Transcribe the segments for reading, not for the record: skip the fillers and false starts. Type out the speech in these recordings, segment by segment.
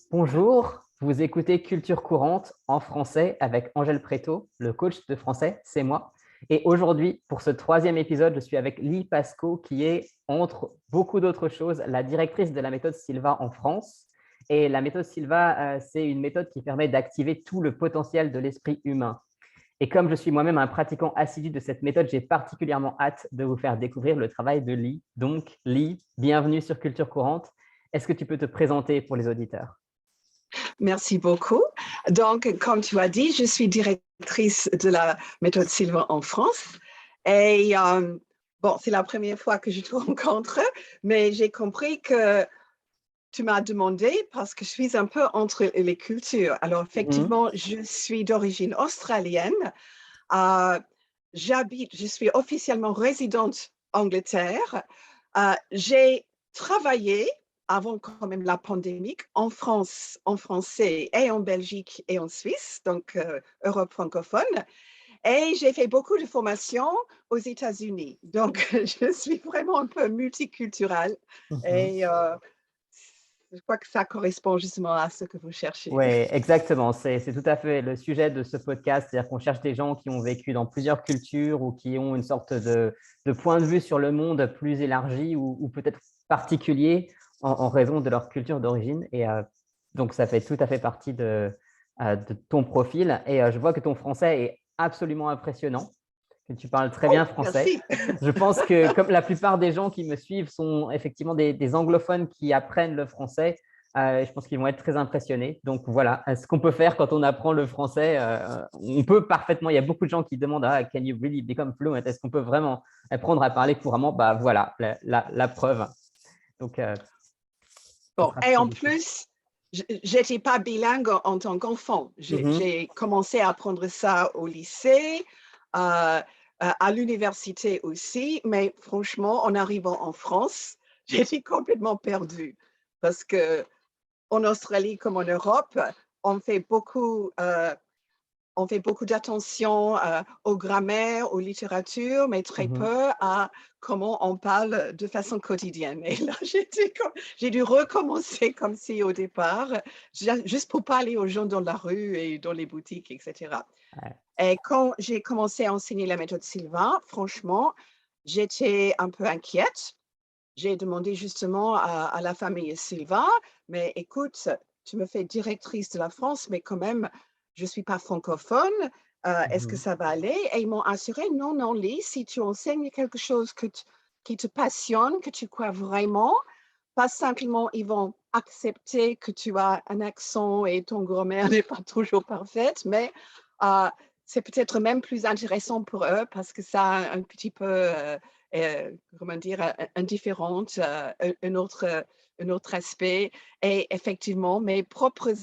Bonjour, vous écoutez Culture courante en français avec Angèle Préto, le coach de français, c'est moi. Et aujourd'hui, pour ce troisième épisode, je suis avec Lee Pasco, qui est, entre beaucoup d'autres choses, la directrice de la méthode Silva en France. Et la méthode Silva, c'est une méthode qui permet d'activer tout le potentiel de l'esprit humain. Et comme je suis moi-même un pratiquant assidu de cette méthode, j'ai particulièrement hâte de vous faire découvrir le travail de Lee. Donc, Lee, bienvenue sur Culture courante. Est-ce que tu peux te présenter pour les auditeurs? Merci beaucoup. Donc, comme tu as dit, je suis directrice de la méthode Silva en France. Et bon, c'est la première fois que je te rencontre, mais j'ai compris que tu m'as demandé parce que je suis un peu entre les cultures. Alors, Mhm. effectivement, je suis d'origine australienne. Je suis officiellement résidente Angleterre. J'ai travaillé avant quand même la pandémie en France, en français et en Belgique et en Suisse, donc Europe francophone. Et j'ai fait beaucoup de formations aux États-Unis. Donc, je suis vraiment un peu multiculturelle. Mhm. Et je crois que ça correspond justement à ce que vous cherchez. Oui, exactement. C'est tout à fait le sujet de ce podcast. C'est-à-dire qu'on cherche des gens qui ont vécu dans plusieurs cultures ou qui ont une sorte de point de vue sur le monde plus élargi ou peut-être particulier en raison de leur culture d'origine. Et donc, ça fait tout à fait partie de ton profil. Et je vois que ton français est absolument impressionnant, que tu parles très bien Oh, français. merci. Je pense que comme la plupart des gens qui me suivent sont effectivement des anglophones qui apprennent le français, je pense qu'ils vont être très impressionnés. Donc voilà, ce qu'on peut faire quand on apprend le français, on peut parfaitement. Il y a beaucoup de gens qui demandent Can you really become fluent? Est-ce qu'on peut vraiment apprendre à parler couramment? Bah voilà, la preuve. Donc, ce Bon, sera et très en utile. plus, je n'étais pas bilingue en tant qu'enfant. Mhm, J'ai commencé à apprendre ça au lycée, à l'université aussi, mais franchement, en arrivant en France, j'étais complètement perdue parce que en Australie comme en Europe, on fait beaucoup, on fait beaucoup d'attention aux grammaires, aux littératures, mais très mhm. peu à comment on parle de façon quotidienne. Et là, j'ai dû recommencer comme si au départ, juste pour parler aux gens dans la rue et dans les boutiques, etc. Ouais. Et quand j'ai commencé à enseigner la méthode Silva, franchement, j'étais un peu inquiète. J'ai demandé justement à la famille Silva, mais écoute, tu me fais directrice de la France, mais quand même, je ne suis pas francophone. Est-ce que Mhm. ça va aller? Et ils m'ont assuré, non, non, Lise, si tu enseignes quelque chose qui te passionne, que tu crois vraiment, pas simplement ils vont accepter que tu as un accent et ton grammaire n'est pas toujours parfaite, mais euh, c'est peut-être même plus intéressant pour eux parce que ça a un petit peu comment dire, indifférente, un autre aspect. Et effectivement, mes propres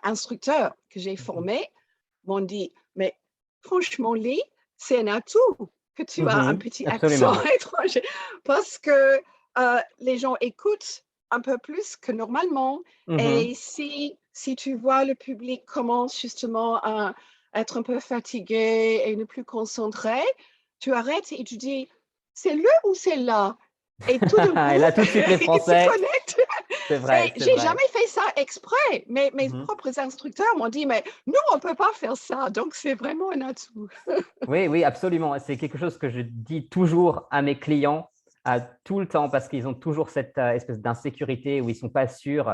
instructeurs que j'ai Mhm. formés m'ont dit, mais franchement, Lee, c'est un atout que tu as un Mhm. petit accent Absolument. étranger parce que les gens écoutent un peu plus que normalement. Mhm. Et si tu vois le public commence justement à être un peu fatigué et ne plus concentré, tu arrêtes et tu dis, c'est le ou c'est là? Et tout d'un Et coup, là, tout de suite, les ils se Français, connectent. c'est vrai, Et c'est j'ai vrai. jamais fait ça exprès. Mais mes Mhm. propres instructeurs m'ont dit, mais nous, on peut pas faire ça. Donc, c'est vraiment un atout. Oui, oui, absolument. C'est quelque chose que je dis toujours à mes clients tout le temps parce qu'ils ont toujours cette espèce d'insécurité où ils ne sont pas sûrs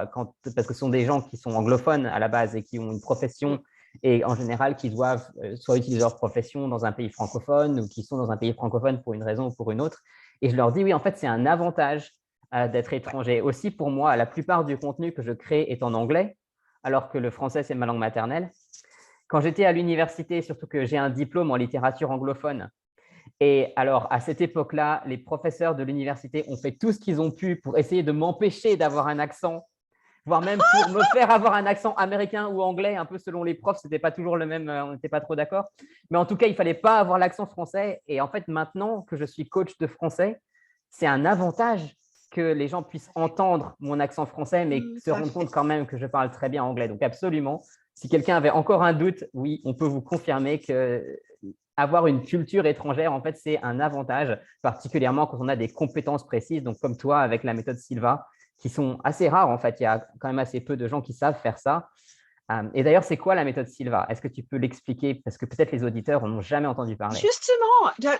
parce que ce sont des gens qui sont anglophones à la base et qui ont une profession et en général qui doivent soit utiliser leur profession dans un pays francophone ou qui sont dans un pays francophone pour une raison ou pour une autre. Et je leur dis, oui, en fait, c'est un avantage d'être Ouais. étranger. Aussi, pour moi, la plupart du contenu que je crée est en anglais, alors que le français, c'est ma langue maternelle. Quand j'étais à l'université, surtout que j'ai un diplôme en littérature anglophone, et alors à cette époque-là, les professeurs de l'université ont fait tout ce qu'ils ont pu pour essayer de m'empêcher d'avoir un accent, voire même pour me faire avoir un accent américain ou anglais, un peu selon les profs, c'était pas toujours le même, on n'était pas trop d'accord. Mais en tout cas, il fallait pas avoir l'accent français. Et en fait, maintenant que je suis coach de français, c'est un avantage que les gens puissent entendre mon accent français, mais Tout se à rendre compte fait. quand même que je parle très bien anglais. Donc absolument, si quelqu'un avait encore un doute, oui, on peut vous confirmer que avoir une culture étrangère, en fait, c'est un avantage, particulièrement quand on a des compétences précises, donc comme toi avec la méthode Silva, qui sont assez rares en fait. Il y a quand même assez peu de gens qui savent faire ça. Et d'ailleurs, c'est quoi la méthode Silva? Est-ce que tu peux l'expliquer? Parce que peut-être les auditeurs n'en ont jamais entendu parler. Justement,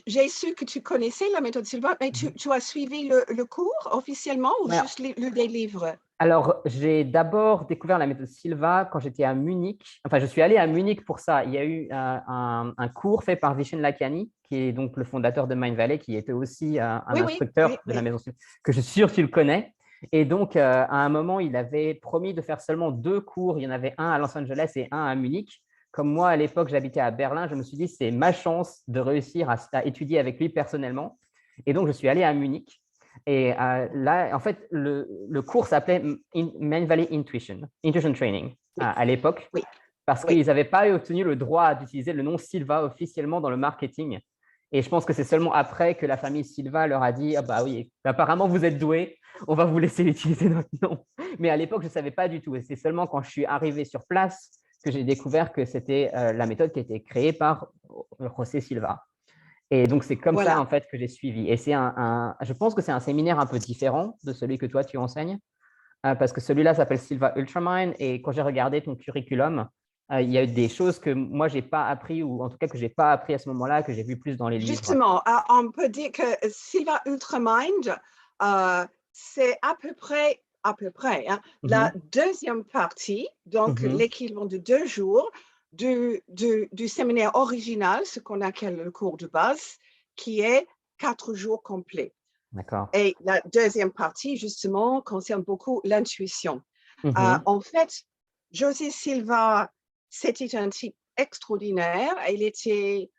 j'ai su que tu connaissais la méthode Silva, mais tu as suivi le cours officiellement ou juste lu des livres? Alors, j'ai d'abord découvert la méthode Silva quand j'étais à Munich. Enfin, je suis allé à Munich pour ça. Il y a eu un cours fait par Vishen Lakhiani, qui est donc le fondateur de Mindvalley, qui était aussi un instructeur de la maison Silva, que je suis sûr que tu le connais. Et donc, à un moment, il avait promis de faire seulement 2 cours. Il y en avait un à Los Angeles et un à Munich. Comme moi, à l'époque, j'habitais à Berlin, je me suis dit, c'est ma chance de réussir à étudier avec lui personnellement. Et donc, je suis allé à Munich. Et là, en fait, le cours s'appelait Mindvalley Intuition Training à l'époque, parce qu'ils n'avaient pas obtenu le droit d'utiliser le nom Silva officiellement dans le marketing. Et je pense que c'est seulement après que la famille Silva leur a dit « Ah bah oui, apparemment vous êtes doués, on va vous laisser utiliser notre nom. » Mais à l'époque, je ne savais pas du tout. Et c'est seulement quand je suis arrivé sur place que j'ai découvert que c'était la méthode qui a été créée par José Silva. Et donc, c'est comme ça, en fait, que j'ai suivi. Et je pense que c'est un séminaire un peu différent de celui que toi, tu enseignes, parce que celui-là s'appelle Silva Ultramind. Et quand j'ai regardé ton curriculum, il y a eu des choses que moi, je n'ai pas appris, ou en tout cas que je n'ai pas appris à ce moment-là, que j'ai vu plus dans les livres. Justement, on peut dire que Silva Ultramind, c'est à peu près la deuxième partie, donc l'équivalent de 2 jours du séminaire original, ce qu'on appelle le cours de base, qui est 4 jours complets. D'accord. Et la deuxième partie, justement, concerne beaucoup l'intuition. En fait, José Silva, c'était un type extraordinaire. Il était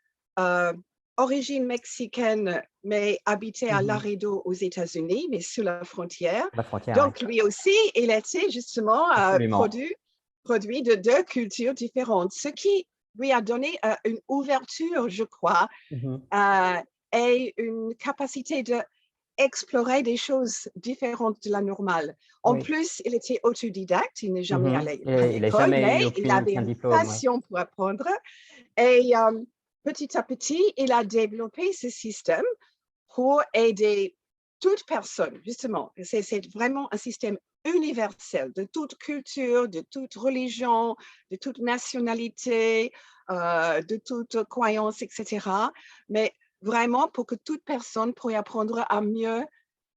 origine mexicaine, mais habitait à Laredo aux États-Unis, mais sur la frontière. Donc, lui aussi, il était justement produit de 2 cultures différentes, ce qui lui a donné une ouverture, je crois, et une capacité d'explorer des choses différentes de la normale. En plus, il était autodidacte, il n'est jamais allé à l'école, mais il avait une passion pour apprendre. Et petit à petit, il a développé ce système pour aider toute personne, justement. C'est vraiment un système universel, de toute culture, de toute religion, de toute nationalité, de toute croyance, etc. Mais vraiment pour que toute personne puisse apprendre à mieux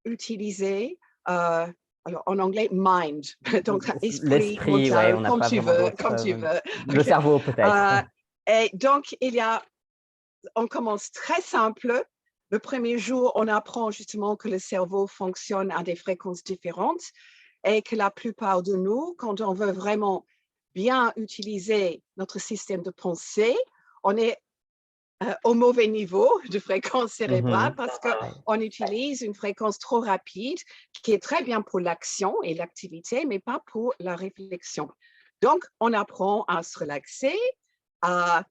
utiliser, alors en anglais, mind, donc esprit, mental, comme tu veux. Le cerveau peut-être. Et donc, on commence très simple. Le premier jour, on apprend justement que le cerveau fonctionne à des fréquences différentes et que la plupart de nous, quand on veut vraiment bien utiliser notre système de pensée, on est au mauvais niveau de fréquence cérébrale parce qu'on utilise une fréquence trop rapide qui est très bien pour l'action et l'activité, mais pas pour la réflexion. Donc, on apprend à se relaxer, à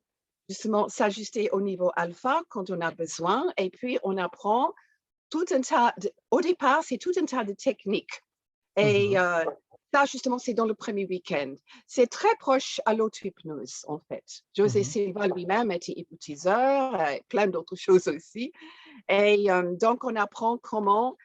justement s'ajuster au niveau alpha quand on a besoin, et puis on apprend au départ, c'est tout un tas de techniques. Et ça, justement, c'est dans le premier week-end. C'est très proche à l'auto-hypnose, en fait. José Silva lui-même était hypnotiseur, plein d'autres choses aussi. Et donc, on apprend comment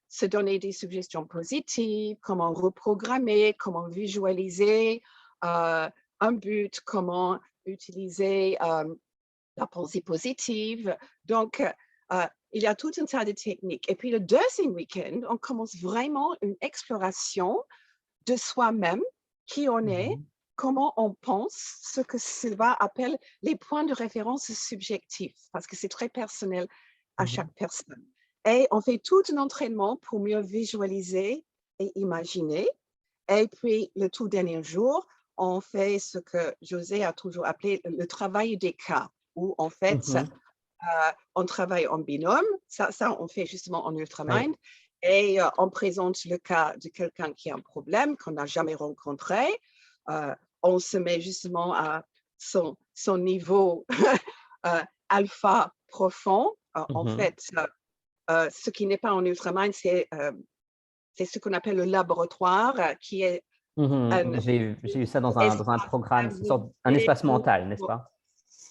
se donner des suggestions positives, comment reprogrammer, comment visualiser un but, comment utiliser la pensée positive. Donc, il y a tout un tas de techniques. Et puis, le deuxième week-end, on commence vraiment une exploration de soi-même, qui on est, comment on pense, ce que Silva appelle les points de référence subjectifs, parce que c'est très personnel à chaque personne. Et on fait tout un entraînement pour mieux visualiser et imaginer. Et puis, le tout dernier jour, on fait ce que José a toujours appelé le travail des cas, où en fait, on travaille en binôme. Ça, on fait justement en Ultramind. Et on présente le cas de quelqu'un qui a un problème qu'on n'a jamais rencontré. On se met justement à son niveau alpha profond. En fait, ce qui n'est pas en Ultramind, c'est ce qu'on appelle le laboratoire, qui est j'ai eu ça dans un programme, un espace mental, n'est-ce pas?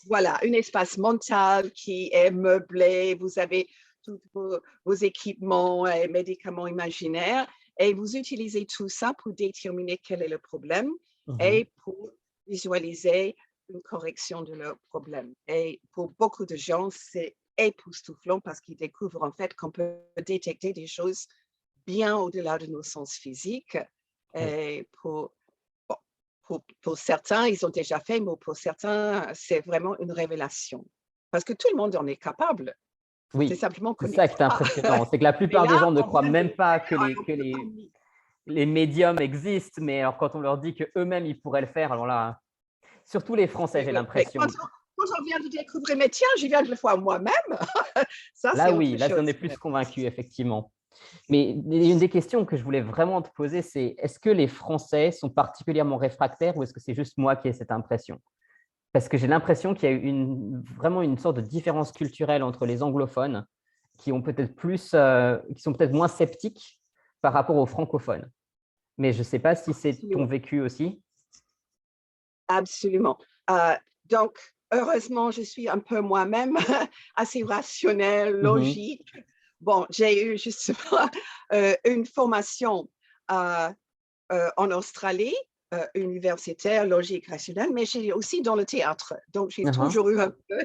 Voilà, un espace mental qui est meublé. Vous avez tous vos équipements et médicaments imaginaires et vous utilisez tout ça pour déterminer quel est le problème et pour visualiser une correction de leur problème. Et pour beaucoup de gens, c'est époustouflant parce qu'ils découvrent en fait qu'on peut détecter des choses bien au-delà de nos sens physiques. Et pour certains, ils ont déjà fait, mais pour certains, c'est vraiment une révélation. Parce que tout le monde en est capable. C'est Oui, simplement qu'on c'est n'y ça qui est croit pas. impressionnant. C'est que la Mais plupart des là, gens ne on croient vient de même pas que faire un compromis. les médiums existent, mais alors quand on leur dit qu'eux-mêmes, ils pourraient le faire, alors là, surtout les Français, j'ai Mais l'impression. quand on vient de découvrir, mais tiens, je viens de le faire moi-même. Ça, c'est Là, oui, autre là, j'en chose. ai plus convaincu, effectivement. Mais une des questions que je voulais vraiment te poser, c'est est-ce que les Français sont particulièrement réfractaires ou est-ce que c'est juste moi qui ai cette impression? Parce que j'ai l'impression qu'il y a vraiment une sorte de différence culturelle entre les anglophones qui ont peut-être plus, qui sont peut-être moins sceptiques par rapport aux francophones. Mais je ne sais pas si c'est ton vécu aussi. Absolument. Donc, heureusement, je suis un peu moi-même assez rationnelle, logique. Bon, j'ai eu justement une formation en Australie, universitaire, logique, rationnelle, mais j'ai aussi dans le théâtre. Donc, j'ai toujours eu un peu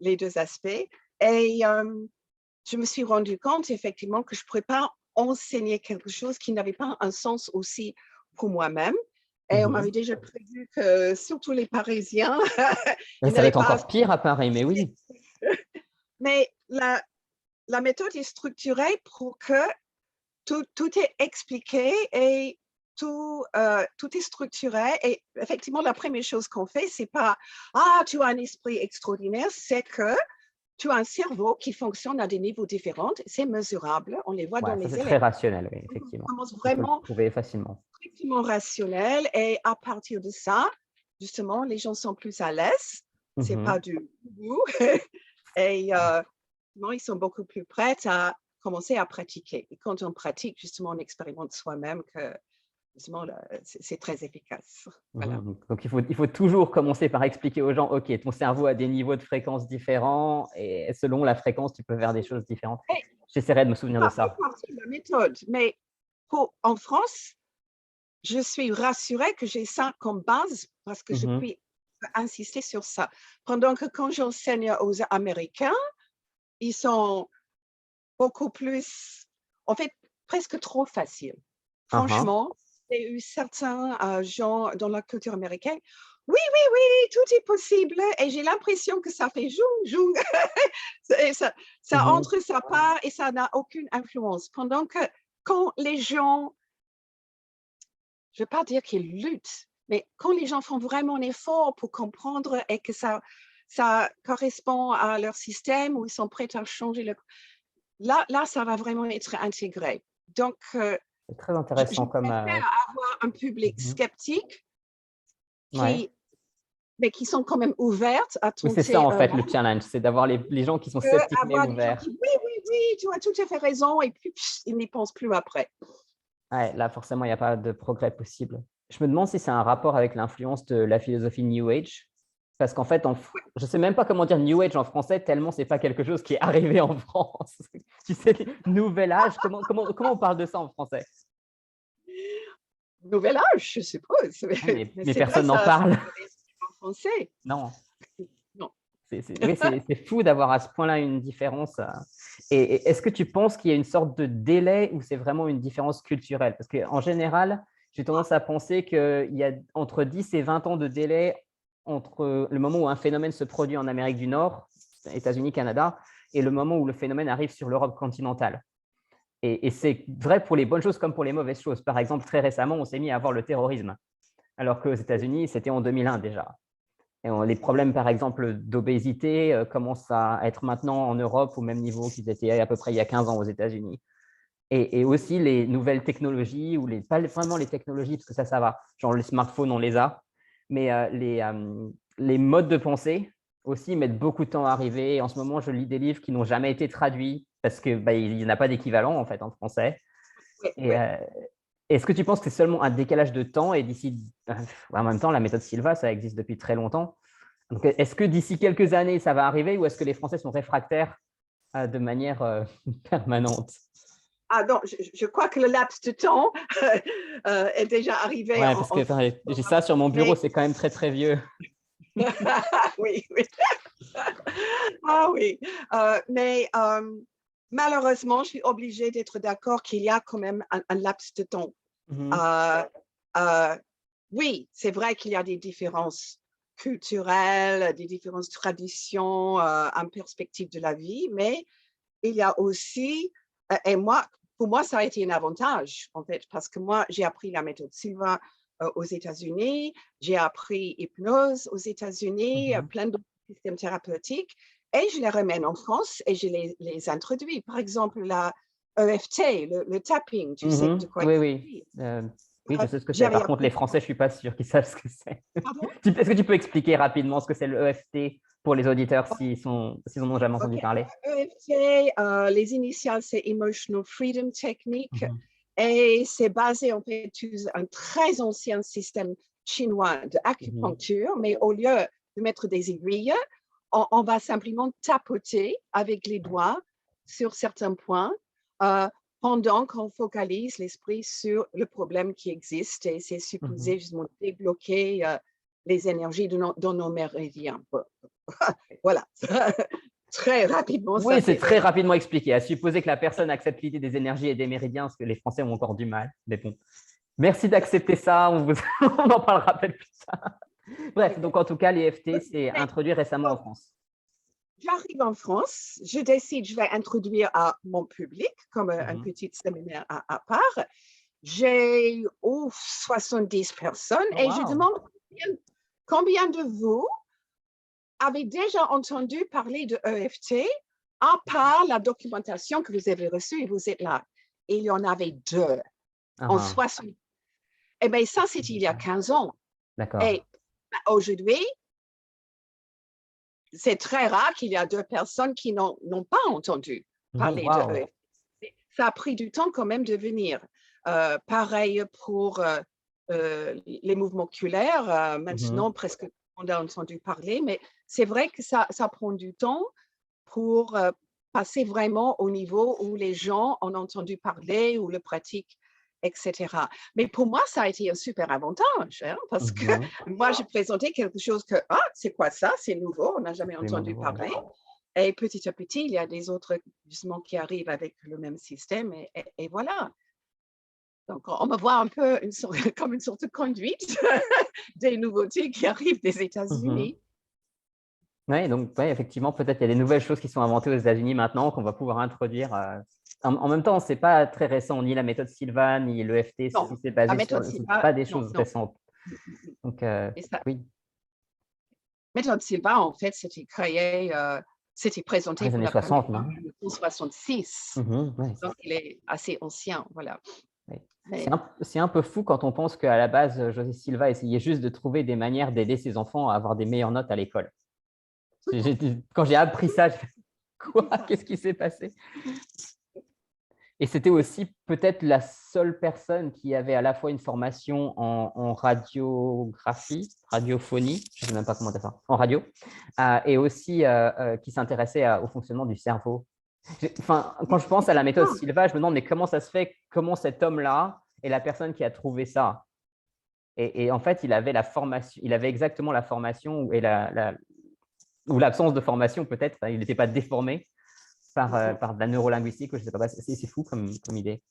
les deux aspects. Et je me suis rendu compte effectivement que je ne pourrais pas enseigner quelque chose qui n'avait pas un sens aussi pour moi-même. Et on m'avait déjà prévu que surtout les Parisiens, ils Ça va n'allaient être pas. encore pire à Paris, mais oui. Mais la méthode est structurée pour que tout est expliqué et tout est structuré. Et effectivement, la première chose qu'on fait, c'est pas « Ah, tu as un esprit extraordinaire », c'est que tu as un cerveau qui fonctionne à des niveaux différents. C'est mesurable, on les voit dans Ouais, ça, les c'est très élèves. rationnel, oui, On effectivement. commence On peut le vraiment prouver facilement. strictement rationnel et à partir de ça, justement, les gens sont plus à l'aise. C'est pas du goût. Et ils sont beaucoup plus prêts à commencer à pratiquer. Et quand on pratique, justement, on expérimente soi-même que justement, c'est très efficace. Voilà. Donc, il faut toujours commencer par expliquer aux gens, OK, ton cerveau a des niveaux de fréquence différents et selon la fréquence, tu peux faire des choses différentes. Et J'essaierai de me souvenir de ça fait ça. partie de la méthode. Mais en France, je suis rassurée que j'ai ça comme base parce que je peux insister sur ça. Pendant que quand j'enseigne aux Américains, ils sont beaucoup plus, en fait, presque trop faciles. Franchement, j'ai eu certains gens dans la culture américaine. Oui, oui, oui, tout est possible. Et j'ai l'impression que ça fait joug, joug. Et ça entre, ça part et ça n'a aucune influence. Pendant que quand les gens, je ne vais pas dire qu'ils luttent, mais quand les gens font vraiment un effort pour comprendre et que ça correspond à leur système où ils sont prêts à changer là, ça va vraiment être intégré. Donc, C'est très je intéressant comme… préfère avoir un public sceptique Ouais. mais qui sont quand même ouvertes à Oui, c'est ça tenter en un fait le monde, challenge, c'est d'avoir les gens qui sont que sceptiques mais avoir des gens ouverts. qui oui, oui, oui, tu as tout à fait raison, et puis ils n'y pensent plus après. Ouais, là, forcément, il n'y a pas de progrès possible. Je me demande si c'est un rapport avec l'influence de la philosophie New Age. Parce qu'en fait, je ne sais même pas comment dire New Age en français, tellement ce n'est pas quelque chose qui est arrivé en France. Tu sais, nouvel âge, comment on parle de ça en français? Nouvel âge, je suppose. Mais Mais c'est vrai, personne n'en ça parle. en français. Non. Non. Oui, c'est fou d'avoir à ce point-là une différence. Et est-ce que tu penses qu'il y a une sorte de délai ou c'est vraiment une différence culturelle? Parce qu'en général, j'ai tendance à penser qu'il y a entre 10 et 20 ans de délai entre le moment où un phénomène se produit en Amérique du Nord, États-Unis, Canada, et le moment où le phénomène arrive sur l'Europe continentale. Et c'est vrai pour les bonnes choses comme pour les mauvaises choses. Par exemple, très récemment, on s'est mis à voir le terrorisme, alors qu'aux États-Unis, c'était en 2001 déjà. Et les problèmes, par exemple, d'obésité commencent à être maintenant en Europe au même niveau qu'ils étaient à peu près il y a 15 ans aux États-Unis. Et aussi les nouvelles technologies, ou pas vraiment les technologies, parce que ça va. Genre les smartphones, on les a. Mais les modes de pensée aussi mettent beaucoup de temps à arriver. En ce moment, je lis des livres qui n'ont jamais été traduits parce qu'il n'y en a pas d'équivalent en fait en français. Et est-ce que tu penses que c'est seulement un décalage de temps et d'ici, en même temps, la méthode Silva, ça existe depuis très longtemps. Donc, est-ce que d'ici quelques années, ça va arriver ou est-ce que les Français sont réfractaires de manière permanente. Ah non, je crois que le laps de temps est déjà arrivé Ouais, parce que j'ai ça sur mon bureau, mais... c'est quand même très, très vieux. Oui, oui. Ah oui, mais malheureusement, je suis obligée d'être d'accord qu'il y a quand même un laps de temps. Euh, euh, oui, c'est vrai qu'il y a des différences culturelles, des différences de traditions en perspective de la vie, mais il y a aussi, et moi, pour moi, ça a été un avantage, en fait, parce que moi, j'ai appris la méthode Silva aux États-Unis, j'ai appris hypnose aux États-Unis, plein d'autres systèmes thérapeutiques, et je les ramène en France et je les introduis. Par exemple, la EFT, le tapping, tu sais de quoi Oui, il oui. s'agit. Oui, je sais ce que c'est. J'avais Par contre, les appris. Français, je ne suis pas sûr qu'ils savent ce que c'est. Pardon? Est-ce que tu peux expliquer rapidement ce que c'est le EFT pour les auditeurs s'ils n'en ont jamais entendu OK. parler? EFT, les initiales, c'est Emotional Freedom Technique. Mhm. Et c'est basé, en fait, sur un très ancien système chinois Mhm. d'acupuncture, mais au lieu de mettre des aiguilles, on va simplement tapoter avec les doigts sur certains points pendant qu'on focalise l'esprit sur le problème qui existe. Et c'est supposé Mhm. justement débloquer les énergies dans nos méridiens. Voilà. Très rapidement, ça Oui, c'est c'est très rapidement expliqué. À supposer que la personne accepte l'idée des énergies et des méridiens, parce que les Français ont encore du mal. Mais bon, merci d'accepter ça. On en parlera peut-être plus tard. Bref, donc en tout cas, l'EFT, c'est introduit récemment en France. J'arrive en France, je décide, je vais introduire à mon public comme un Mhm. petit séminaire à part. J'ai 70 personnes Oh, et je wow. demande combien de vous avez déjà entendu parler de EFT à part la documentation que vous avez reçue et vous êtes là. Et il y en avait 2 en Ah, 60. Eh bien, ça, c'était il y a 15 ans. d'accord. Et aujourd'hui, c'est très rare qu'il y a 2 personnes qui n'ont pas entendu Mhm. parler de Wow. EFT. Ça a pris du temps quand même de venir. Pareil pour les mouvements oculaires. Mhm. Maintenant, presque tout le monde a entendu parler, mais c'est vrai que ça prend du temps pour passer vraiment au niveau où les gens ont entendu parler ou le pratiquent, etc. Mais pour moi, ça a été un super avantage hein, parce que Mhm. moi, j'ai présenté quelque chose que, ah, c'est quoi ça? C'est nouveau, on n'a jamais Absolument entendu nouveau, ouais. parler. Et petit à petit, il y a des autres justement qui arrivent avec le même système et voilà. Donc, on me voit un peu comme une sorte de conduite des nouveautés qui arrivent des Mhm. États-Unis. Oui, donc ouais, effectivement, peut-être il y a des nouvelles choses qui sont inventées aux États-Unis maintenant qu'on va pouvoir introduire. En même temps, c'est pas très récent, ni la méthode Silva, ni l'EFT, Non, c'est la basé méthode, sur, c'est c'est pas, pas des non, choses non. récentes. Donc, Et ça, oui, méthode Silva, en fait, c'était dans présenté les pour années la première 60, fois en non? 1966. Ouais. Donc, il est assez ancien, voilà. Ouais. Mais C'est un peu fou quand on pense qu'à la base, José Silva essayait juste de trouver des manières d'aider ses enfants à avoir des meilleures notes à l'école. Quand j'ai appris ça, j'ai fait quoi? c'est ça. Qu'est-ce qui s'est passé? Et c'était aussi peut-être la seule personne qui avait à la fois une formation en radiographie, radiophonie, je ne sais même pas comment dire ça, en radio, et aussi qui s'intéressait au fonctionnement du cerveau. Enfin, quand je pense à la méthode Effectivement. Silva, je me demande mais comment ça se fait, comment cet homme-là est la personne qui a trouvé ça. Et en fait, il avait la formation, il avait exactement la formation ou l'absence de formation peut-être, il n'était pas déformé par de la neurolinguistique, je ne sais pas, c'est fou comme idée.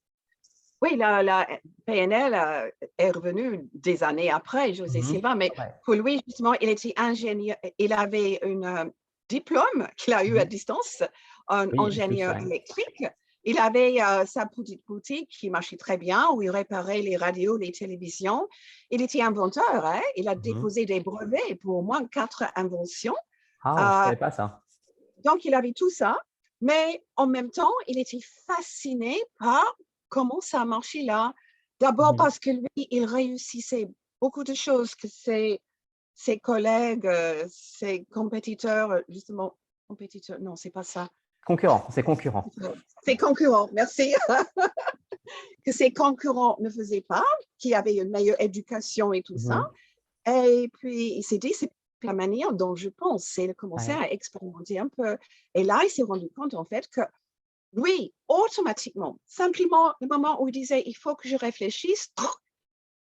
Oui, la PNL est revenue des années après José Mhm. Silva, mais Ouais. pour lui, justement, il était ingénieur. Il avait un diplôme qu'il a eu à Mhm. distance, un Oui, il y a tout ingénieur ça. électrique. Il avait sa petite boutique qui marchait très bien, où il réparait les radios, les télévisions. Il était inventeur. Hein? Il a Mhm. déposé des brevets pour au moins 4 inventions. Ah, je ne Euh, savais pas ça. donc, il avait tout ça, mais en même temps, il était fasciné par comment ça marchait là. D'abord Mhm. parce que lui, il réussissait beaucoup de choses que ses collègues, ses compétiteurs, justement, compétiteurs, non, c'est pas ça. Concurrent, c'est concurrent. Ses concurrents, merci, que ses concurrents ne faisaient pas, qui avaient une meilleure éducation et tout ça. Mhm. Et puis, il s'est dit, la manière dont je pense. C'est de commencer Ouais. à expérimenter un peu. Et là, il s'est rendu compte, en fait, que oui, automatiquement, simplement le moment où il disait, il faut que je réfléchisse,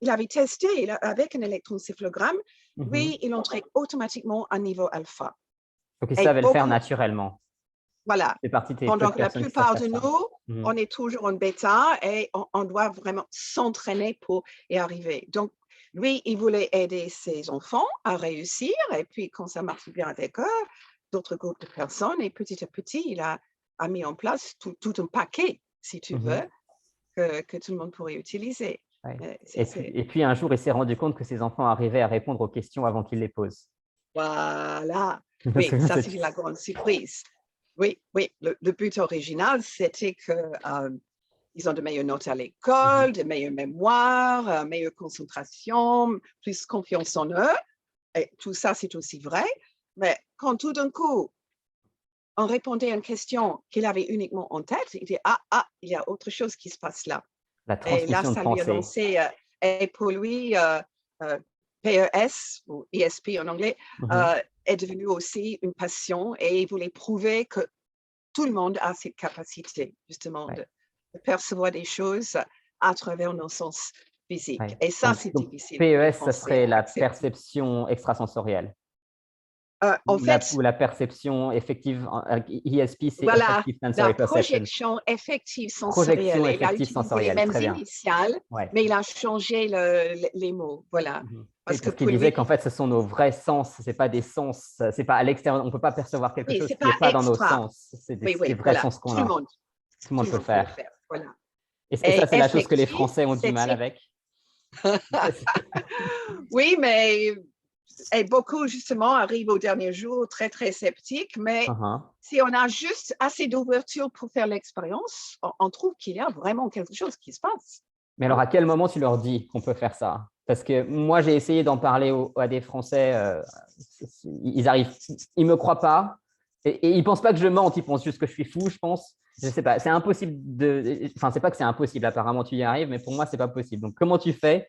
il avait testé avec un électroencéphalogramme, Mhm. oui, il entrait automatiquement à niveau alpha. Donc, ils Et savent le faire beaucoup, naturellement. voilà, C'est partie des peu pendant de que la personnes qui savent plupart faire de ça. nous, Mhm. on est toujours en bêta et on doit vraiment s'entraîner pour y arriver. Donc, lui, il voulait aider ses enfants à réussir. Et puis, quand ça marche bien avec eux, d'autres groupes de personnes, et petit à petit, il a mis en place tout un paquet, si tu veux, Mhm. que tout le monde pourrait utiliser. Ouais. C'est, c'est- Et puis, un jour, il s'est rendu compte que ses enfants arrivaient à répondre aux questions avant qu'il les pose. Voilà. Parce Oui, que ça, c'était la grande surprise. Oui, oui. Le but original, c'était que ils ont de meilleures notes à Mhm. l'école, de meilleures mémoires, meilleure concentration, plus confiance en eux. Et tout ça, c'est aussi vrai. Mais quand tout d'un coup, on répondait à une question qu'il avait uniquement en tête, il dit, il y a autre chose qui se passe là. La Et là, transmission de ça lui a pensée. lancé, et pour lui, euh, PES, ou ESP en anglais, Mhm. est devenu aussi une passion et il voulait prouver que tout le monde a cette capacité, justement, Ouais. de percevoir des choses à travers nos sens physiques. Ouais. Et ça, c'est Donc, difficile pour les PES, ça Français serait à la accepter. perception extrasensorielle. En fait, Ou la perception effective. ESP, c'est voilà, Effective la Sensory Perception. projection effective sensorielle. Projection Il a effective utilisé les sensorielle. mêmes Très bien. initiales, Ouais. mais il a changé les mots. Voilà. Mhm. Oui, Parce que parce qu'il pour disait qu'en lui, fait, ce sont nos vrais sens, c'est pas des sens, c'est pas à l'extérieur, on ne peut pas percevoir quelque oui, chose c'est qui n'est pas pas dans nos extra. sens, c'est Oui, des oui, vrais voilà. sens qu'on a, tout le Tout monde le peut le monde peut le faire. faire. Voilà. Et ça, Et c'est la chose que les effective, Français ont du mal c'était. avec. Oui, mais et beaucoup, justement, arrivent au dernier jour très, très sceptiques. Mais Uh-huh. si on a juste assez d'ouverture pour faire l'expérience, on trouve qu'il y a vraiment quelque chose qui se passe. Mais alors, Hein. à quel moment tu leur dis qu'on peut faire ça? Parce que moi, j'ai essayé d'en parler à des Français, ils arrivent, ils me croient pas, et ils pensent pas que je mente, ils pensent juste que je suis fou, je pense. Je sais pas, c'est impossible enfin, c'est pas que c'est impossible, apparemment tu y arrives, mais pour moi, c'est pas possible. Donc, comment tu fais?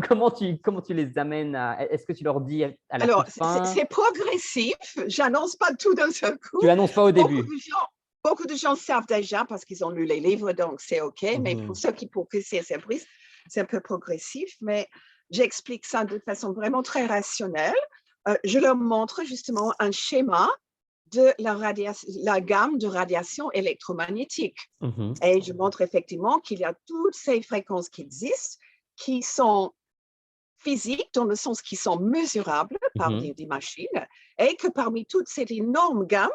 Comment tu les amènes à... Est-ce que tu leur dis à la Alors, toute fin? c'est progressif. J'annonce pas tout d'un seul coup. Tu annonces pas au Beaucoup début. de gens, beaucoup de gens savent déjà parce qu'ils ont lu les livres, donc c'est OK. Mais pour Mhm. ceux qui progressent, c'est un peu progressif. Mais j'explique ça de façon vraiment très rationnelle. Je leur montre justement un schéma de la gamme de radiation électromagnétique. Mhm. Et je montre effectivement qu'il y a toutes ces fréquences qui existent, qui sont physiques, dans le sens qu'ils sont mesurables par Mhm. des machines, et que parmi toute cette énorme gamme,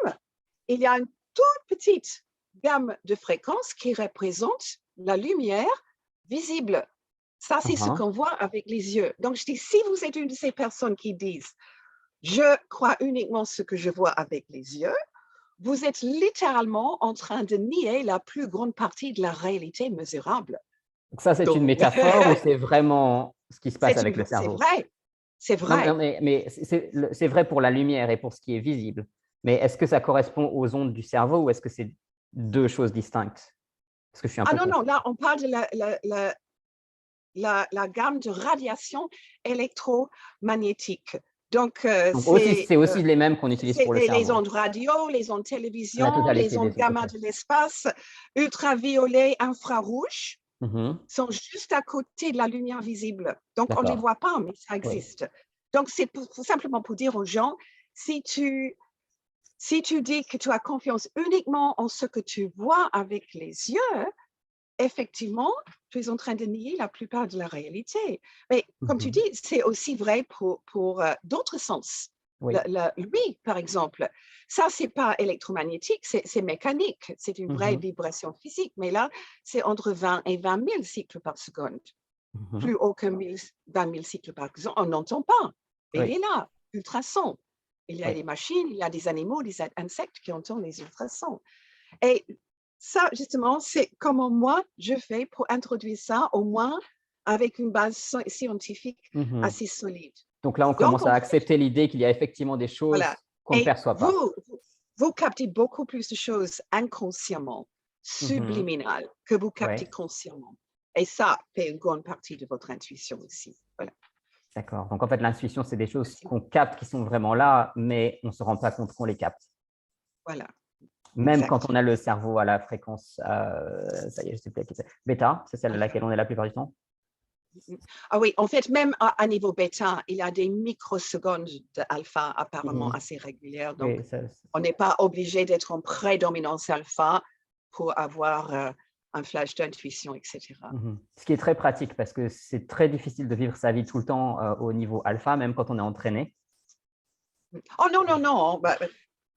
il y a une toute petite gamme de fréquences qui représente la lumière visible. Ça, c'est ce Uh-huh. qu'on voit avec les yeux. Donc, je dis, si vous êtes une de ces personnes qui disent, je crois uniquement ce que je vois avec les yeux, vous êtes littéralement en train de nier la plus grande partie de la réalité mesurable. Donc ça, c'est une Donc, métaphore ou c'est vraiment ce qui se passe avec le c'est cerveau? vrai, c'est Non, non, vrai. mais c'est vrai pour la lumière et pour ce qui est visible. Mais est-ce que ça correspond aux ondes du cerveau ou est-ce que c'est deux choses distinctes? Parce que je suis un Ah peu non, non, confus. là, on parle de la gamme de radiation électromagnétique. Donc, Donc aussi, c'est aussi les mêmes qu'on utilise c'est pour le les cerveau. ondes radio, les ondes La télévision, les totalité ondes des ondes. gamma OK. de l'espace, ultraviolet, infrarouge, Mhm. sont juste à côté de la lumière visible. Donc, on ne les D'accord. voit pas, mais ça Oui. existe. Donc, c'est simplement pour dire aux gens, si tu dis que tu as confiance uniquement en ce que tu vois avec les yeux, effectivement, tu es en train de nier la plupart de la réalité. Mais comme tu dis, Mhm. c'est aussi vrai pour d'autres sens. Oui. Lui, par exemple, ça, c'est pas électromagnétique, c'est mécanique, c'est une vraie Mhm. vibration physique. Mais là, c'est entre 20 et 20 000 cycles par seconde. Mhm. Plus haut que 20 000 cycles par seconde, on n'entend pas. Mais il Oui. est là, ultrason. Il y a Oui. des machines, il y a des animaux, des insectes qui entendent les ultrasons. Et ça, justement, c'est comment moi, je fais pour introduire ça, au moins avec une base scientifique Mhm. assez solide. Donc là, on Donc, commence en à fait, accepter l'idée qu'il y a effectivement des voilà. choses qu'on ne Et perçoit pas. vous captez beaucoup plus de choses inconsciemment, Mhm. subliminales, que vous captez Ouais. consciemment. Et ça fait une grande partie de votre intuition aussi. Voilà. D'accord. Donc, en fait, l'intuition, c'est des choses qu'on capte qui sont vraiment là, mais on ne se rend pas compte qu'on les capte. Voilà, Même quand on exactement. a le cerveau à la fréquence, ça y est, je sais plus laquelle c'est. Bêta, c'est celle à Alpha. laquelle on est la plupart du temps. Ah oui, en fait, même à niveau bêta, il y a des microsecondes d'alpha apparemment Mhm. assez régulières. Donc, Oui, ça, on n'est pas obligé d'être en prédominance alpha pour avoir un flash d'intuition, etc. mhm. Ce qui est très pratique parce que c'est très difficile de vivre sa vie tout le temps au niveau alpha, même quand on est entraîné. Oh non, non, non.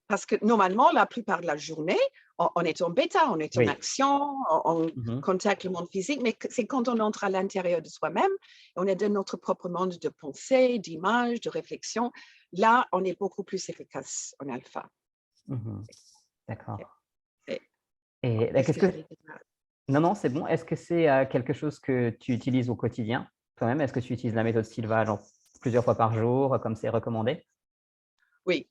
Parce que normalement, la plupart de la journée, on est en bêta, on est en Oui. action, on Mhm. contacte le monde physique, mais c'est quand on entre à l'intérieur de soi-même, on est dans notre propre monde de pensée, d'image, de réflexion. Là, on est beaucoup plus efficace en alpha. Mhm. D'accord. Et- Et Qu'est-ce qu'est-ce que que... j'allais dire? Non, non, c'est bon. Est-ce que c'est quelque chose que tu utilises au quotidien toi-même? Est-ce que tu utilises la méthode Silva genre, plusieurs fois par jour, comme c'est recommandé? Oui.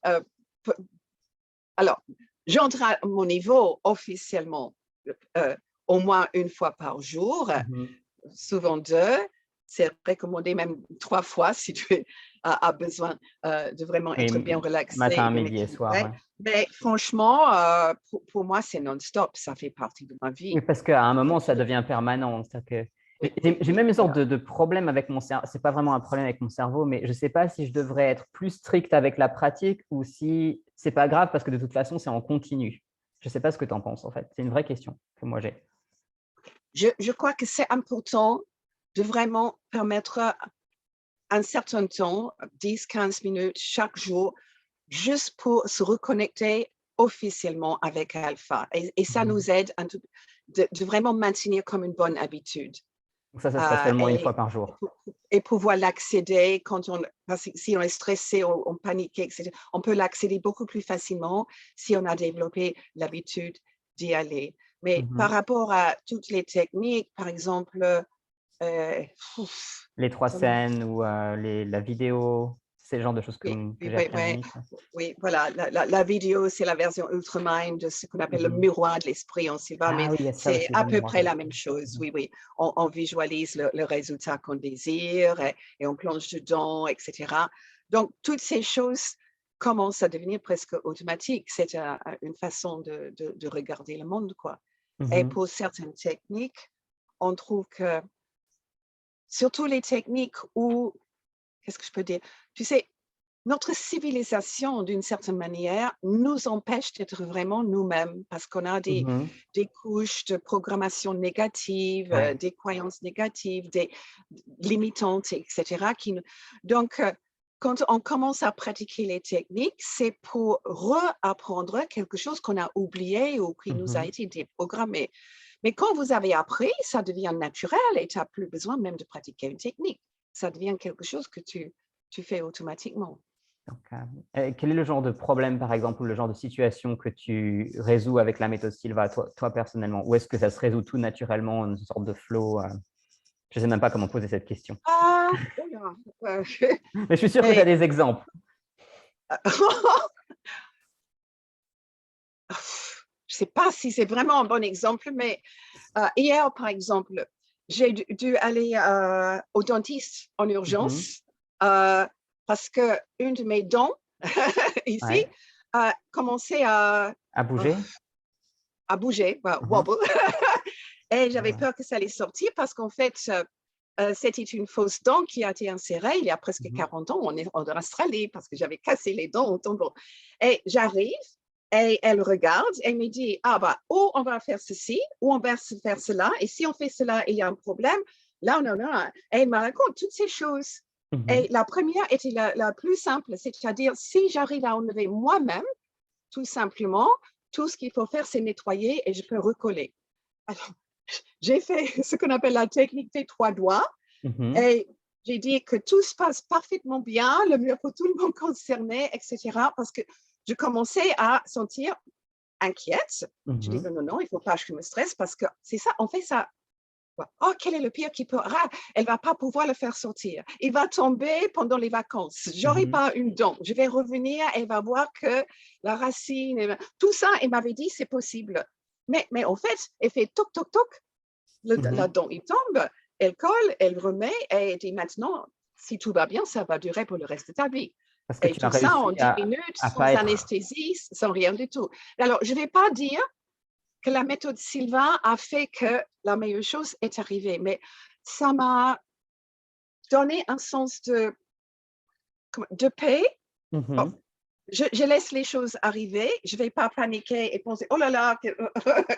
Alors, j'entre à mon niveau officiellement euh, au moins une fois par jour, Mhm. souvent deux. C'est recommandé même 3 fois si tu as besoin de vraiment être bien Oui, relaxé et matin, bien midi et soir. équilibré. Ouais. Mais franchement, pour moi, c'est non-stop. Ça fait partie de ma Oui, vie. parce qu'à un moment, ça Je- devient permanent. C'est-à-dire que Oui, oui, j'ai oui, même une sorte voilà. de problème avec mon cerveau. C'est pas vraiment un problème avec mon cerveau, mais je ne sais pas si je devrais être plus strict avec la pratique ou si c'est pas grave parce que de toute façon, c'est en continu. Je ne sais pas ce que tu en penses, en fait. C'est une vraie question que moi j'ai. Je crois que c'est important de vraiment permettre un certain temps, 10, 15 minutes chaque jour, juste pour se reconnecter officiellement avec Alpha. Et ça Mhm. nous aide de vraiment maintenir comme une bonne habitude. Donc ça serait seulement une Et, fois par jour. et pouvoir l'accéder quand parce que si on est stressé, on panique, etc. On peut l'accéder beaucoup plus facilement si on a développé l'habitude d'y aller. Mais par Mhm. rapport à toutes les techniques, par exemple, euh, Les 3 scènes ou la vidéo, c'est le genre de choses oui, que oui, j'ai oui, appris en oui. unique. Oui, voilà, la vidéo, c'est la version Ultramind de ce qu'on appelle le Mhm. miroir de l'esprit en Sylvain, Ah mais oui, il y a ça c'est aussi, à le peu miroir près de la l'esprit. même chose. Mhm. Oui, oui. On visualise le résultat qu'on désire et on plonge dedans, etc. Donc, toutes ces choses commencent à devenir presque automatiques. C'est une façon de regarder le monde, quoi. Et Mhm. pour certaines techniques, on trouve que, surtout les techniques où, qu'est-ce que je peux dire? Tu sais, notre civilisation, d'une certaine manière, nous empêche d'être vraiment nous-mêmes parce qu'on a Mhm. des couches de programmation négative, Ouais. des croyances négatives, des limitantes, etc. Donc, quand on commence à pratiquer les techniques, c'est pour reapprendre quelque chose qu'on a oublié ou qui nous a Mhm. été déprogrammé. Mais quand vous avez appris, ça devient naturel et tu n'as plus besoin même de pratiquer une technique. Ça devient quelque chose que tu fais automatiquement. Donc, quel est le genre de problème, par exemple, ou le genre de situation que tu résous avec la méthode Silva, toi personnellement? Ou est-ce que ça se résout tout naturellement, une sorte de flow? Je ne sais même pas comment poser cette question. Ah, oh là, Mais je suis sûr que tu as mais des exemples. je ne sais pas si c'est vraiment un bon exemple, mais hier, par exemple, j'ai dû aller au dentiste en Mhm. urgence parce qu'une de mes dents ici Ouais. a commencé À bouger? à bouger, Mhm. wobble, et Ah j'avais ouais. peur que ça allait sortir parce qu'en fait, c'était une fausse dent qui a été insérée il y a presque Mhm. 40 ans en Australie parce que j'avais cassé les dents au tombeau. Et j'arrive et elle regarde et me dit, ah bah, ou on va faire ceci, ou on va faire cela, et si on fait cela, il y a un problème. Là, non, non. Et elle me raconte toutes ces choses. Mhm. Et la première était la plus simple, c'est-à-dire si j'arrive à enlever moi-même, tout simplement, tout ce qu'il faut faire, c'est nettoyer et je peux recoller. Alors, j'ai fait ce qu'on appelle la technique des 3 doigts Mhm. et j'ai dit que tout se passe parfaitement bien, le mieux pour tout le monde concerné, etc. Parce que je commençais à sentir inquiète. Je dis Mhm. non, non, non, il ne faut pas que je me stresse parce que c'est ça, on fait ça. Oh, quel est le pire qui peut. Ah, elle ne va pas pouvoir le faire sortir. Il va tomber pendant les vacances. J'aurai Mhm. pas une dent. Je vais revenir, elle va voir que la racine, tout ça, elle m'avait dit c'est possible. Mais en fait, elle fait toc, toc, toc, la Mhm. dent, il tombe, elle colle, elle remet et elle dit maintenant, si tout va bien, ça va durer pour le reste de ta vie. Parce que Et tu as tout ça en réussi 10 minutes, à sans pas être… anesthésie, sans rien du tout. Alors, je ne vais pas dire que la méthode Sylvain a fait que la meilleure chose est arrivée, mais ça m'a donné un sens de paix. Bon, je laisse les choses arriver, je ne vais pas paniquer et penser oh là là,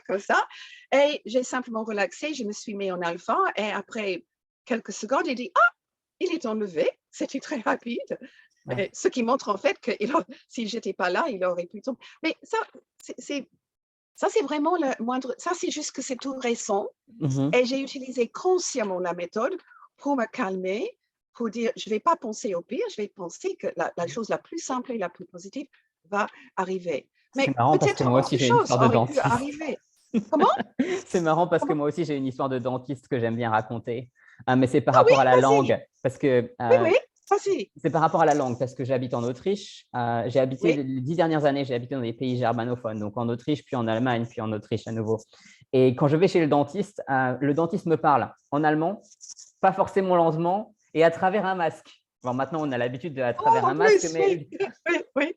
comme ça. Et j'ai simplement relaxé, je me suis mis en alpha et après quelques secondes, il dit ah, il est enlevé, c'était très rapide. Ouais. Ce qui montre en fait que si je n'étais pas là, il aurait pu tomber. Mais ça, c'est vraiment le moindre. Ça, c'est juste que c'est tout récent. Et j'ai utilisé consciemment la méthode pour me calmer, pour dire, je ne vais pas penser au pire, je vais penser que la chose la plus simple et la plus positive va arriver. Mais C'est marrant parce que peut-être moi autre aussi, j'ai une chose histoire de aurait pu dentiste. arriver. Comment? C'est marrant parce que Comment? moi aussi, j'ai une histoire de dentiste que j'aime bien raconter. Mais c'est par Ah oui, rapport à la vas-y. langue. Parce que Oui, vas-y. c'est par rapport à la langue, parce que j'habite en Autriche. J'ai habité Oui. les 10 dernières années, j'ai habité dans des pays germanophones, donc en Autriche, puis en Allemagne, puis en Autriche à nouveau. Et quand je vais chez le dentiste me parle en allemand, pas forcément lentement, et à travers un masque. Bon, maintenant, on a l'habitude de à Oh, travers en un masque, plus, mais… oui.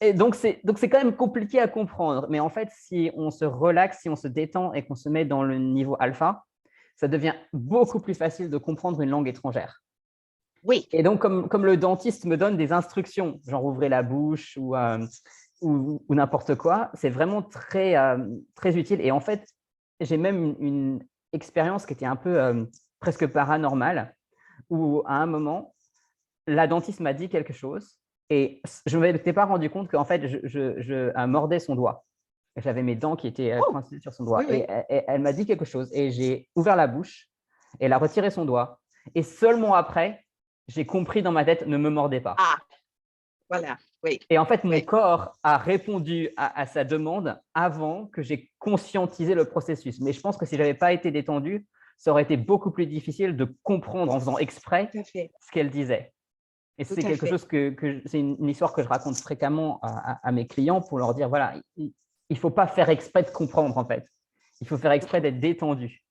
Et donc, c'est quand même compliqué à comprendre. Mais en fait, si on se relaxe, si on se détend et qu'on se met dans le niveau alpha, ça devient beaucoup plus facile de comprendre une langue étrangère. Oui. Et donc, comme le dentiste me donne des instructions, genre ouvrir la bouche ou n'importe quoi, c'est vraiment très, très utile. Et en fait, j'ai même une expérience qui était un peu presque paranormale, où à un moment, la dentiste m'a dit quelque chose et je ne m'étais pas rendu compte qu'en fait, je mordais son doigt. J'avais mes dents qui étaient Oh, coincées sur son doigt. oui. Et elle m'a dit quelque chose et j'ai ouvert la bouche et elle a retiré son doigt. Et seulement après, j'ai compris dans ma tête, ne me mordez pas. Ah, voilà, oui. Et en fait, mon Oui. corps a répondu à sa demande avant que j'ai conscientisé le processus. Mais je pense que si je n'avais pas été détendu, ça aurait été beaucoup plus difficile de comprendre en faisant exprès Tout à fait. ce qu'elle disait. Et Tout c'est à quelque fait. chose c'est une histoire que je raconte fréquemment à mes clients pour leur dire, voilà, il ne faut pas faire exprès de comprendre, en fait. Il faut faire exprès d'être détendu.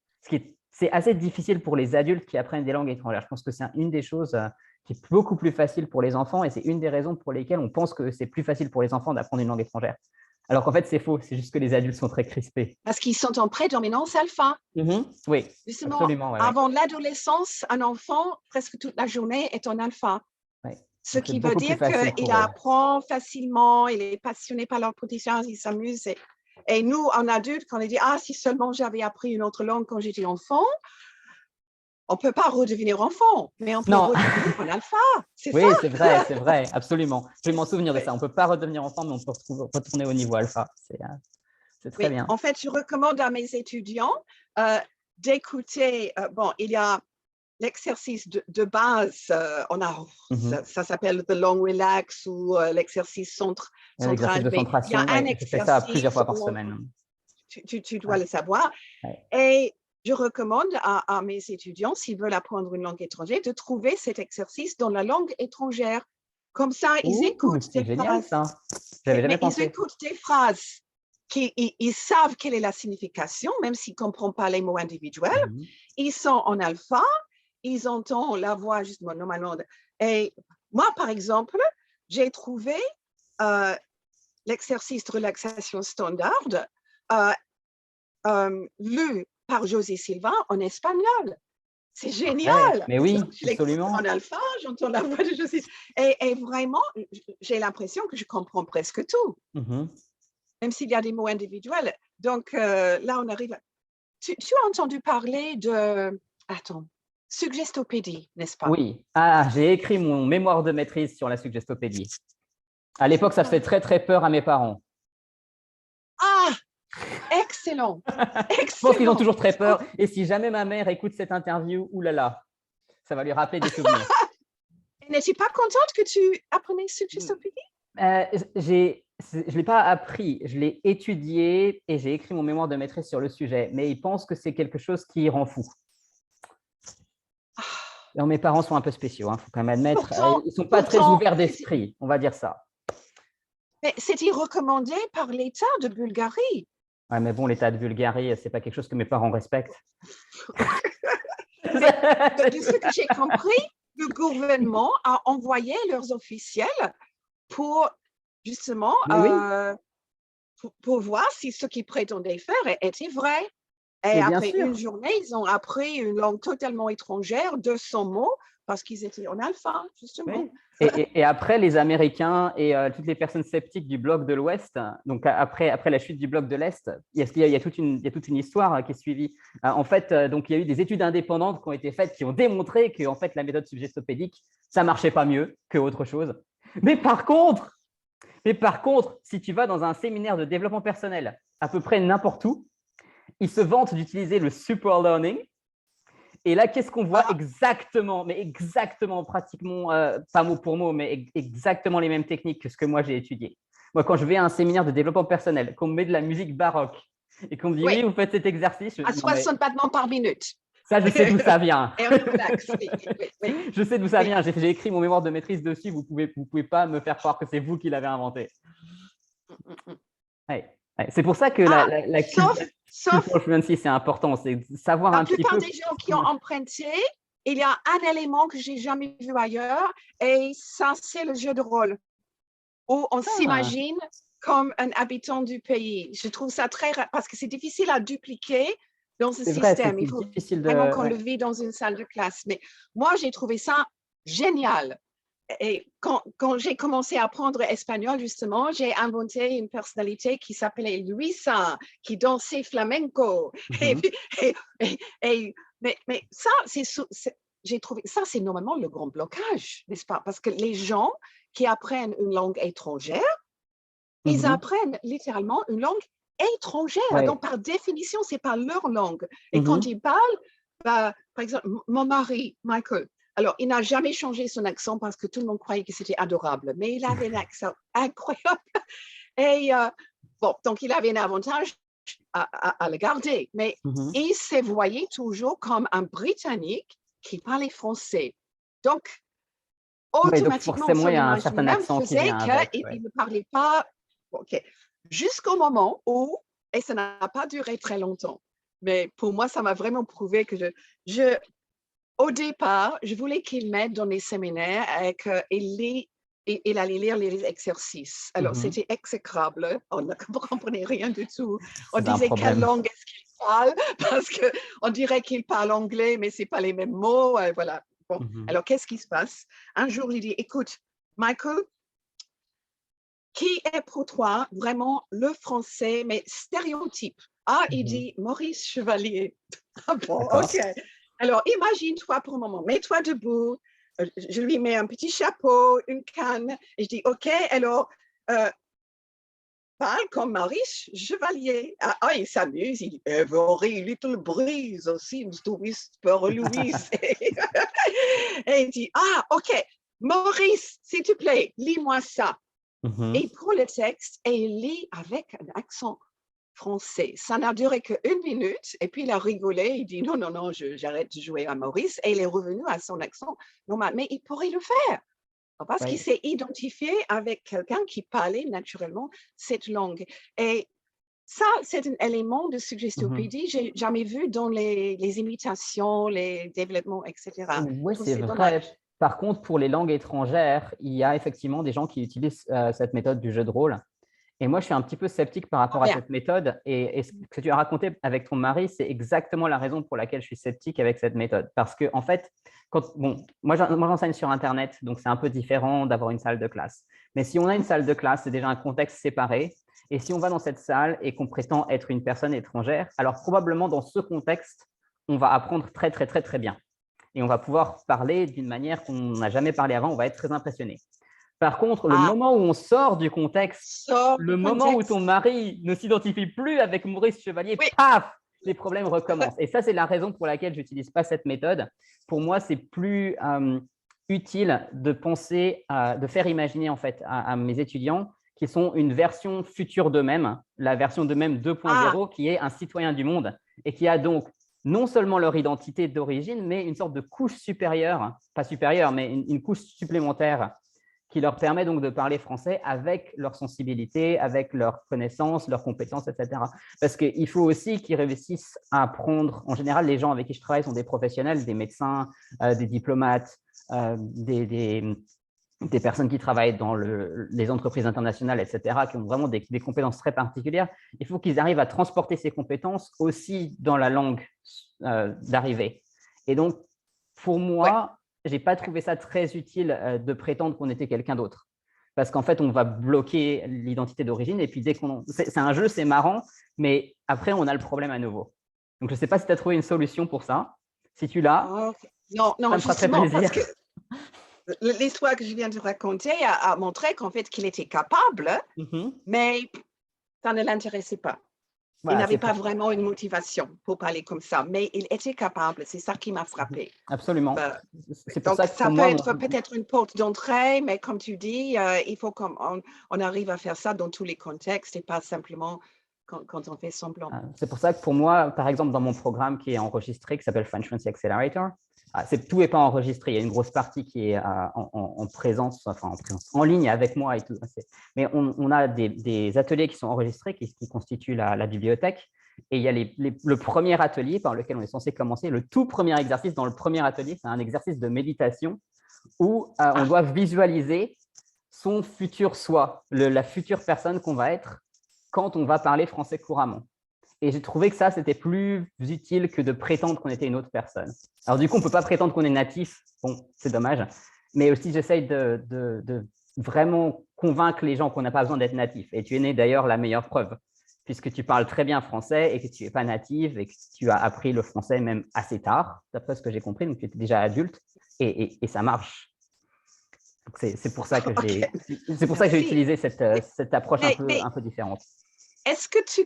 C'est assez difficile pour les adultes qui apprennent des langues étrangères. Je pense que c'est une des choses qui est beaucoup plus facile pour les enfants et c'est une des raisons pour lesquelles on pense que c'est plus facile pour les enfants d'apprendre une langue étrangère. Alors qu'en fait, c'est faux. C'est juste que les adultes sont très crispés. Parce qu'ils sont en prédominance alpha. Oui, Justement, absolument. Ouais, avant l'adolescence, un enfant, presque toute la journée, est en alpha. ouais. Ce Donc, c'est qui veut beaucoup plus dire facile qu'il pour eux. apprend facilement, il est passionné par leur protection, il s'amuse. Et nous, en adulte, quand on dit « Ah, si seulement j'avais appris une autre langue quand j'étais enfant », on ne peut pas redevenir enfant, mais on peut Non, redevenir en alpha. C'est ça. oui, c'est vrai, absolument. Je vais m'en souvenir de ça. On ne peut pas redevenir enfant, mais on peut retourner au niveau alpha. C'est très Oui, bien. en fait, je recommande à mes étudiants d'écouter. Bon, il y a l'exercice de base, ça s'appelle the long relax ou l'exercice L'exercice central, de mais il y a centration, un ouais, je fais ça plusieurs exercice fois par où semaine. tu dois Ouais, le savoir. ouais. Et je recommande à mes étudiants, s'ils veulent apprendre une langue étrangère, de trouver cet exercice dans la langue étrangère. Comme ça, ils Ouh, écoutent c'est des génial phrases, ça. J'avais jamais mais ils pensé. écoutent des phrases ils savent quelle est la signification, même s'ils ne comprennent pas les mots individuels. Ils sont en alpha, ils entendent la voix justement normalement. Et moi, par exemple, j'ai trouvé l'exercice de relaxation standard lu par José Silva en espagnol. C'est Ouais, génial. mais oui, Je l'écoute en absolument. alpha, j'entends la voix de José. Et vraiment, j'ai l'impression que je comprends presque tout, même s'il y a des mots individuels. Donc là, on arrive. Tu as entendu parler de. Attends, suggestopédie, n'est-ce pas? Oui. J'ai écrit mon mémoire de maîtrise sur la suggestopédie. À C'est l'époque, ça quoi? faisait très, très peur à mes parents. Ah, excellent, Je pense qu'ils ont excellent. toujours très peur. Et si jamais ma mère écoute cette interview, oulala, ça va lui rappeler des souvenirs. N'es-tu pas contente que tu apprenais suggestopédie? Je ne l'ai pas appris, je l'ai étudié et j'ai écrit mon mémoire de maîtrise sur le sujet, mais ils pensent que c'est quelque chose qui rend fou. Alors, mes parents sont un peu spéciaux, il faut quand même admettre. Ils ne sont pas très ouverts d'esprit, on va dire ça. Mais c'était recommandé par l'État de Bulgarie. Ouais, mais bon, l'état de Bulgarie, ce n'est pas quelque chose que mes parents respectent. Mais de ce que j'ai compris, le gouvernement a envoyé leurs officiels pour justement Mais oui, pour voir si ce qu'ils prétendaient faire était vrai. Et mais bien après une sûr. journée, ils ont appris une langue totalement étrangère, 200 mots, parce qu'ils étaient en alpha, justement. Oui. Et après, les Américains et toutes les personnes sceptiques du bloc de l'Ouest, donc après la chute du bloc de l'Est, il y a toute une histoire qui est suivie. En fait, donc, il y a eu des études indépendantes qui ont été faites qui ont démontré que en fait, la méthode suggestopédique, ça marchait pas mieux que autre chose. Mais par contre, si tu vas dans un séminaire de développement personnel, à peu près n'importe où, ils se vantent d'utiliser le super learning. Et là, qu'est-ce qu'on voit Ah, exactement, mais exactement, pratiquement, pas mot pour mot, mais exactement les mêmes techniques que ce que moi j'ai étudié. Moi, quand je vais à un séminaire de développement personnel, qu'on me met de la musique baroque et qu'on me dit oui, oui, vous faites cet exercice, à non mais 60 battements par minute. ça, je sais d'où ça vient. Et relax, oui, oui, oui. Je sais d'où ça Oui. vient. J'ai écrit mon mémoire de maîtrise dessus. Vous pouvez pas me faire croire que c'est vous qui l'avez inventé. Ouais. Ouais. C'est pour ça que Ah, la sauf cultural fluency, c'est important. C'est savoir la un petit plupart peu des gens qui ont comment. emprunté, il y a un élément que j'ai jamais vu ailleurs, et ça, c'est le jeu de rôle, où on Ah, s'imagine comme un habitant du pays. Je trouve ça très parce que c'est difficile à dupliquer dans ce c'est vrai, système. Il c'est faut difficile vraiment de. qu'on le Ouais. vit dans une salle de classe. Mais moi, j'ai trouvé ça génial. Et quand j'ai commencé à apprendre espagnol, justement, j'ai inventé une personnalité qui s'appelait Luisa, qui dansait flamenco. Et, Mhm. et, mais ça, j'ai trouvé ça, c'est normalement le grand blocage, n'est-ce pas? Parce que les gens qui apprennent une langue étrangère, ils Mhm. apprennent littéralement une langue étrangère. Ouais. Donc, par définition, ce n'est pas leur langue. Et quand Mhm. ils parlent, bah, par exemple, mon mari, Michael, alors, il n'a jamais changé son accent parce que tout le monde croyait que c'était adorable, mais il avait un accent incroyable. Et bon, donc il avait un avantage à le garder, mais Mhm. il se voyait toujours comme un Britannique qui parlait français. Donc, Ouais, donc automatiquement, forcément, son il y a un image certain lui-même accent qui faisait vient avec. qu'il Ouais. ne parlait pas. OK. Jusqu'au moment où, et ça n'a pas duré très longtemps, mais pour moi, ça m'a vraiment prouvé que au départ, je voulais qu'il m'aide dans les séminaires et qu'il allait lire les exercices. Alors, Mhm. c'était exécrable. On ne comprenait rien du tout. On C'est un disait quelle problème. langue est-ce qu'il parle parce qu'on dirait qu'il parle anglais, mais ce n'est pas les mêmes mots. Voilà. Bon. Mhm. Alors, qu'est-ce qui se passe? Un jour, j'ai dit, écoute, Michael, qui est pour toi vraiment le français, mais stéréotype? Ah, il Mhm. dit Maurice Chevalier. Ah bon, D'accord. ok. Alors, imagine-toi pour un moment, mets-toi debout, je lui mets un petit chapeau, une canne, et je dis, ok, alors, euh, parle comme Maurice Chevalier. Ah, il s'amuse, il dit, Every little breeze seems to whisper Louise. Et il dit, ah, ok, Maurice, s'il te plaît, lis-moi ça. Et Mhm. il prend le texte et il lit avec un accent français. Ça n'a duré qu'une minute et puis il a rigolé. Il dit non, non, non, j'arrête de jouer à Maurice et il est revenu à son accent normal. Mais il pourrait le faire parce qu'il Ouais. s'est identifié avec quelqu'un qui parlait naturellement cette langue. Et ça, c'est un élément de Mhm. suggestopédie que j'ai jamais vu dans les imitations, les développements, etc. Oui, Je trouve que c'est c'est dommage. vrai. Par contre, pour les langues étrangères, il y a effectivement des gens qui utilisent cette méthode du jeu de rôle. Et moi, je suis un petit peu sceptique par Ah rapport à bien. cette méthode. Et ce que tu as raconté avec ton mari, c'est exactement la raison pour laquelle je suis sceptique avec cette méthode. Parce que, en fait, bon, moi, j'enseigne sur Internet, donc c'est un peu différent d'avoir une salle de classe. Mais si on a une salle de classe, c'est déjà un contexte séparé. Et si on va dans cette salle et qu'on prétend être une personne étrangère, alors probablement dans ce contexte, on va apprendre très, très, très, très bien. Et on va pouvoir parler d'une manière qu'on n'a jamais parlé avant. On va être très impressionné. Par contre, le Ah, moment où on sort du contexte, sort le du moment où ton contexte. mari ne s'identifie plus avec Maurice Chevalier, Oui. paf, les problèmes recommencent. Et ça, c'est la raison pour laquelle je n'utilise pas cette méthode. Pour moi, c'est plus utile de penser, de faire imaginer en fait à mes étudiants qu'ils sont une version future d'eux-mêmes, la version d'eux-mêmes Ah, 2.0, qui est un citoyen du monde et qui a donc non seulement leur identité d'origine, mais une sorte de couche supérieure, pas supérieure, mais une couche supplémentaire qui leur permet donc de parler français avec leur sensibilité, avec leurs connaissances, leurs compétences, etc. Parce qu'il faut aussi qu'ils réussissent à apprendre. En général, les gens avec qui je travaille sont des professionnels, des médecins, des diplomates, des personnes qui travaillent dans les entreprises internationales, etc., qui ont vraiment des compétences très particulières, il faut qu'ils arrivent à transporter ces compétences aussi dans la langue d'arrivée. Et donc, pour moi, je n'ai pas trouvé ça très utile de prétendre qu'on était quelqu'un d'autre. Parce qu'en fait, on va bloquer l'identité d'origine. Et puis, dès qu'on… C'est un jeu, c'est marrant, mais après, on a le problème à nouveau. Donc, je ne sais pas si tu as trouvé une solution pour ça. Si tu l'as, non, ça me fera très justement, plaisir. parce que l'histoire que je viens de raconter a montré qu'en fait, qu'il était capable, mais ça ne l'intéressait pas. Voilà, il n'avait pas vraiment une motivation pour parler comme ça, mais il était capable. C'est ça qui m'a frappé. Absolument. C'est pour donc, ça peut être peut-être une porte d'entrée, mais comme tu dis, il faut qu'on arrive à faire ça dans tous les contextes et pas simplement quand on fait semblant. C'est pour ça que pour moi, par exemple, dans mon programme qui est enregistré, qui s'appelle French Fluency Accelerator, tout n'est pas enregistré. Il y a une grosse partie qui est en présence, enfin en ligne avec moi et tout. Mais on a des ateliers qui sont enregistrés, qui constituent la bibliothèque. Et il y a le premier atelier par lequel on est censé commencer. Le tout premier exercice dans le premier atelier, c'est un exercice de méditation où on doit visualiser son futur soi, la future personne qu'on va être quand on va parler français couramment. Et j'ai trouvé que ça, c'était plus utile que de prétendre qu'on était une autre personne. Alors du coup, on ne peut pas prétendre qu'on est natif. Bon, c'est dommage. Mais aussi, j'essaye de vraiment convaincre les gens qu'on n'a pas besoin d'être natif. Et tu es né d'ailleurs la meilleure preuve, puisque tu parles très bien français et que tu n'es pas native et que tu as appris le français même assez tard, d'après ce que j'ai compris. Donc, tu étais déjà adulte et ça marche. C'est pour ça que j'ai utilisé cette approche un peu différente. Est-ce que tu…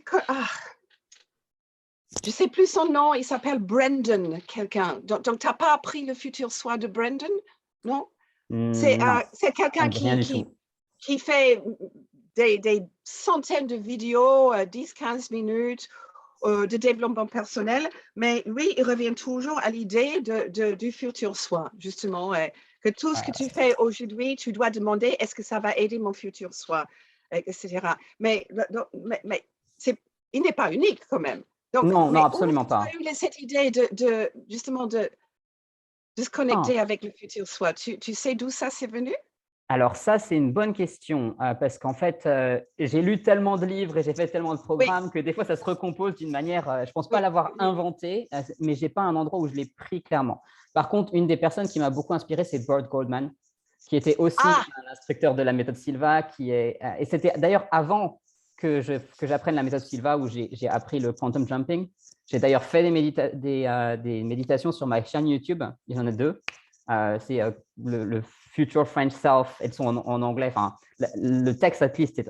je ne sais plus son nom, il s'appelle Brendan, quelqu'un. Donc tu n'as pas appris le futur soi de Brendan, non? C'est quelqu'un qui fait des centaines de vidéos, 10-15 minutes de développement personnel, mais lui, il revient toujours à l'idée du futur soi, justement, que tout ce que tu fais aujourd'hui, tu dois demander est-ce que ça va aider mon futur soi, etc. Mais il n'est pas unique quand même. Donc, non, absolument pas. Tu as eu cette idée justement de se connecter avec le futur soi. Tu sais d'où ça s'est venu? Alors ça, c'est une bonne question parce qu'en fait, j'ai lu tellement de livres et j'ai fait tellement de programmes que des fois, ça se recompose d'une manière, je ne pense pas l'avoir inventé, mais je n'ai pas un endroit où je l'ai pris clairement. Par contre, une des personnes qui m'a beaucoup inspiré, c'est Burt Goldman, qui était aussi un instructeur de la méthode Silva, et c'était d'ailleurs avant que j'apprenne la méthode Silva où j'ai appris le quantum jumping. J'ai d'ailleurs fait des méditations sur ma chaîne YouTube, il y en a 2. C'est le Future French Self, elles sont en anglais. Enfin, le texte, at least,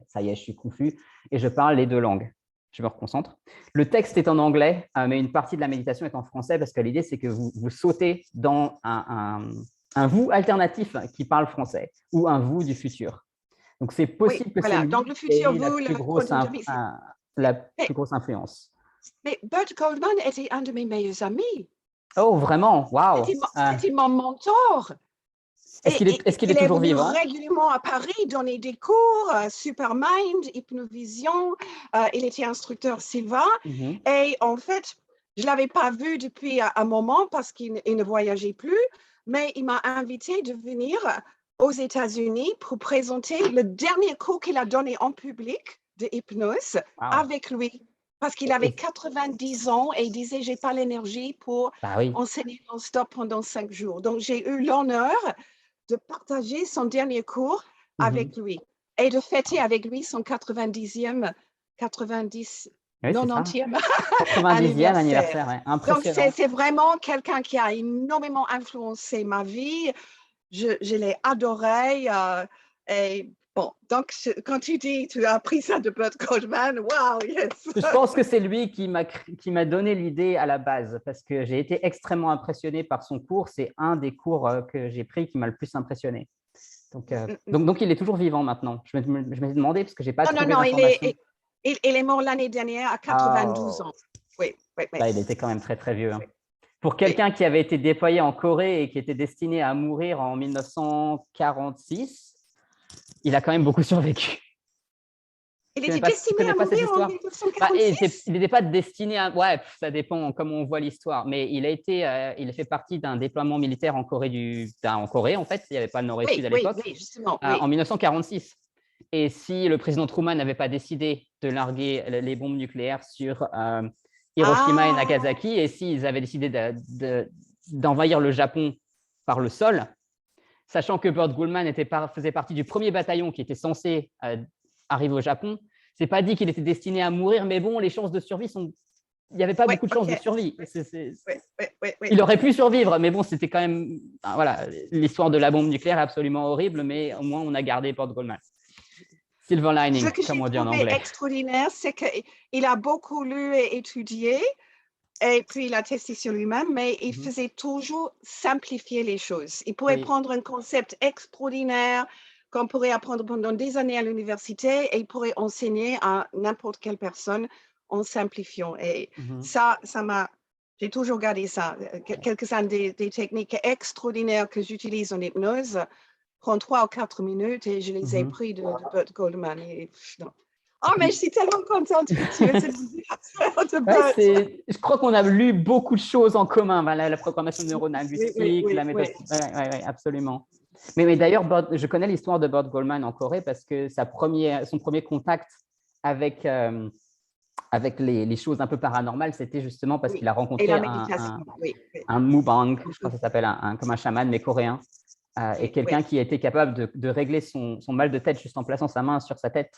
ça y est, je suis confus, et je parle les 2 langues. Je me reconcentre. Le texte est en anglais, mais une partie de la méditation est en français parce que l'idée, c'est que vous sautez dans un vous alternatif qui parle français ou un vous du futur. Donc, c'est possible que c'est donc le futur vous, la plus grosse influence. Mais Burt Goldman était un de mes meilleurs amis. Oh, vraiment? Waouh! C'était mon mentor. Est-ce qu'il est toujours vivant? Il est régulièrement à Paris donner des cours, Supermind, Hypnovision. Il était instructeur Silva. Et en fait, je ne l'avais pas vu depuis un moment parce qu'il ne voyageait plus, mais il m'a invité de venir aux États-Unis pour présenter le dernier cours qu'il a donné en public de hypnose avec lui. Parce qu'il avait 90 ans et il disait, je n'ai pas l'énergie pour enseigner non-stop pendant 5 jours. Donc, j'ai eu l'honneur de partager son dernier cours avec lui et de fêter avec lui son 90e anniversaire. Ouais. Donc, c'est vraiment quelqu'un qui a énormément influencé ma vie. Je l'ai adoré. Et bon, donc, quand tu dis tu as appris ça de Burt Goldman, wow, yes. Je pense que c'est lui qui m'a donné l'idée à la base parce que j'ai été extrêmement impressionné par son cours. C'est un des cours que j'ai pris qui m'a le plus impressionné. Donc, il est toujours vivant maintenant. Je me demandé parce que je n'ai pas trouvé d'informations. Il est mort l'année dernière à 92 ans. Oui. Là, il était quand même très, très vieux. Hein. Pour quelqu'un qui avait été déployé en Corée et qui était destiné à mourir en 1946, il a quand même beaucoup survécu. Il était destiné à mourir en 1946. Il n'était pas destiné à... Ouais, ça dépend comment on voit l'histoire. Mais il a fait partie d'un déploiement militaire en Corée, en Corée, en fait. Il n'y avait pas le Nord et Sud à l'époque. Oui, justement. En 1946. Et si le président Truman n'avait pas décidé de larguer les bombes nucléaires sur Hiroshima et Nagasaki, et s'ils avaient décidé d'envahir le Japon par le sol, sachant que Burt Goldman faisait partie du premier bataillon qui était censé arriver au Japon, c'est pas dit qu'il était destiné à mourir, mais bon, les chances de survie sont... Il n'y avait pas beaucoup de chances de survie. Il aurait pu survivre, mais bon, c'était quand même... Voilà, l'histoire de la bombe nucléaire est absolument horrible, mais au moins, on a gardé Burt Goldman. Silver lining, comme on dit en anglais. Ce que j'ai trouvé extraordinaire, c'est qu'il a beaucoup lu et étudié, et puis il a testé sur lui-même, mais il faisait toujours simplifier les choses. Il pourrait prendre un concept extraordinaire qu'on pourrait apprendre pendant des années à l'université et il pourrait enseigner à n'importe quelle personne en simplifiant. Et ça m'a... J'ai toujours gardé ça. Quelques-unes des techniques extraordinaires que j'utilise en hypnose prennent 3 ou 4 minutes et je les ai pris de Burt Goldman. Oh, mais je suis tellement contente que tu aies cette vidéo. Je crois qu'on a lu beaucoup de choses en commun. La programmation neurolinguistique, la méthode. Oui, absolument. Mais d'ailleurs, je connais l'histoire de Burt Goldman en Corée parce que son premier contact avec les choses un peu paranormales, c'était justement parce qu'il a rencontré un mukbang, je crois que ça s'appelle comme un chaman, mais coréen, et quelqu'un qui était capable de régler son mal de tête juste en plaçant sa main sur sa tête,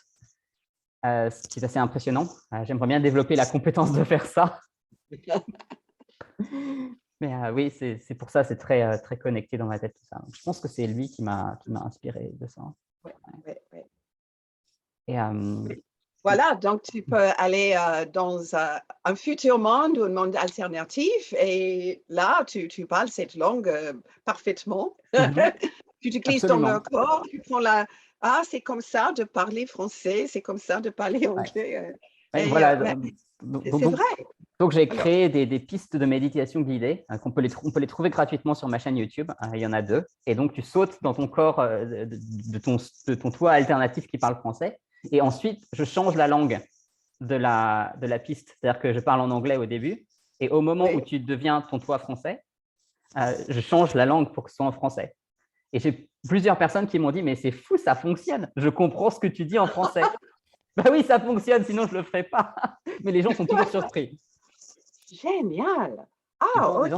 ce qui est assez impressionnant. J'aimerais bien développer la compétence de faire ça. Mais oui, c'est pour ça, c'est très, très connecté dans ma tête, tout ça. Donc, je pense que c'est lui qui m'a inspiré de ça. Et, voilà, donc tu peux aller dans un futur monde ou un monde alternatif et là, tu parles cette langue parfaitement. Tu te glisses dans leur corps, tu prends c'est comme ça de parler français, c'est comme ça de parler anglais. Voilà. C'est vrai. Donc, j'ai créé des pistes de méditation guidées qu'on peut les trouver gratuitement sur ma chaîne YouTube. Il y en a 2. Et donc, tu sautes dans ton corps de ton toi alternatif qui parle français. Et ensuite, je change la langue de la piste. C'est-à-dire que je parle en anglais au début. Et au moment où tu deviens ton toi français, je change la langue pour que ce soit en français. Et j'ai plusieurs personnes qui m'ont dit « Mais c'est fou, ça fonctionne. Je comprends ce que tu dis en français. » Ben oui, ça fonctionne, sinon je ne le ferais pas. Mais les gens sont toujours surpris. Génial. Ok.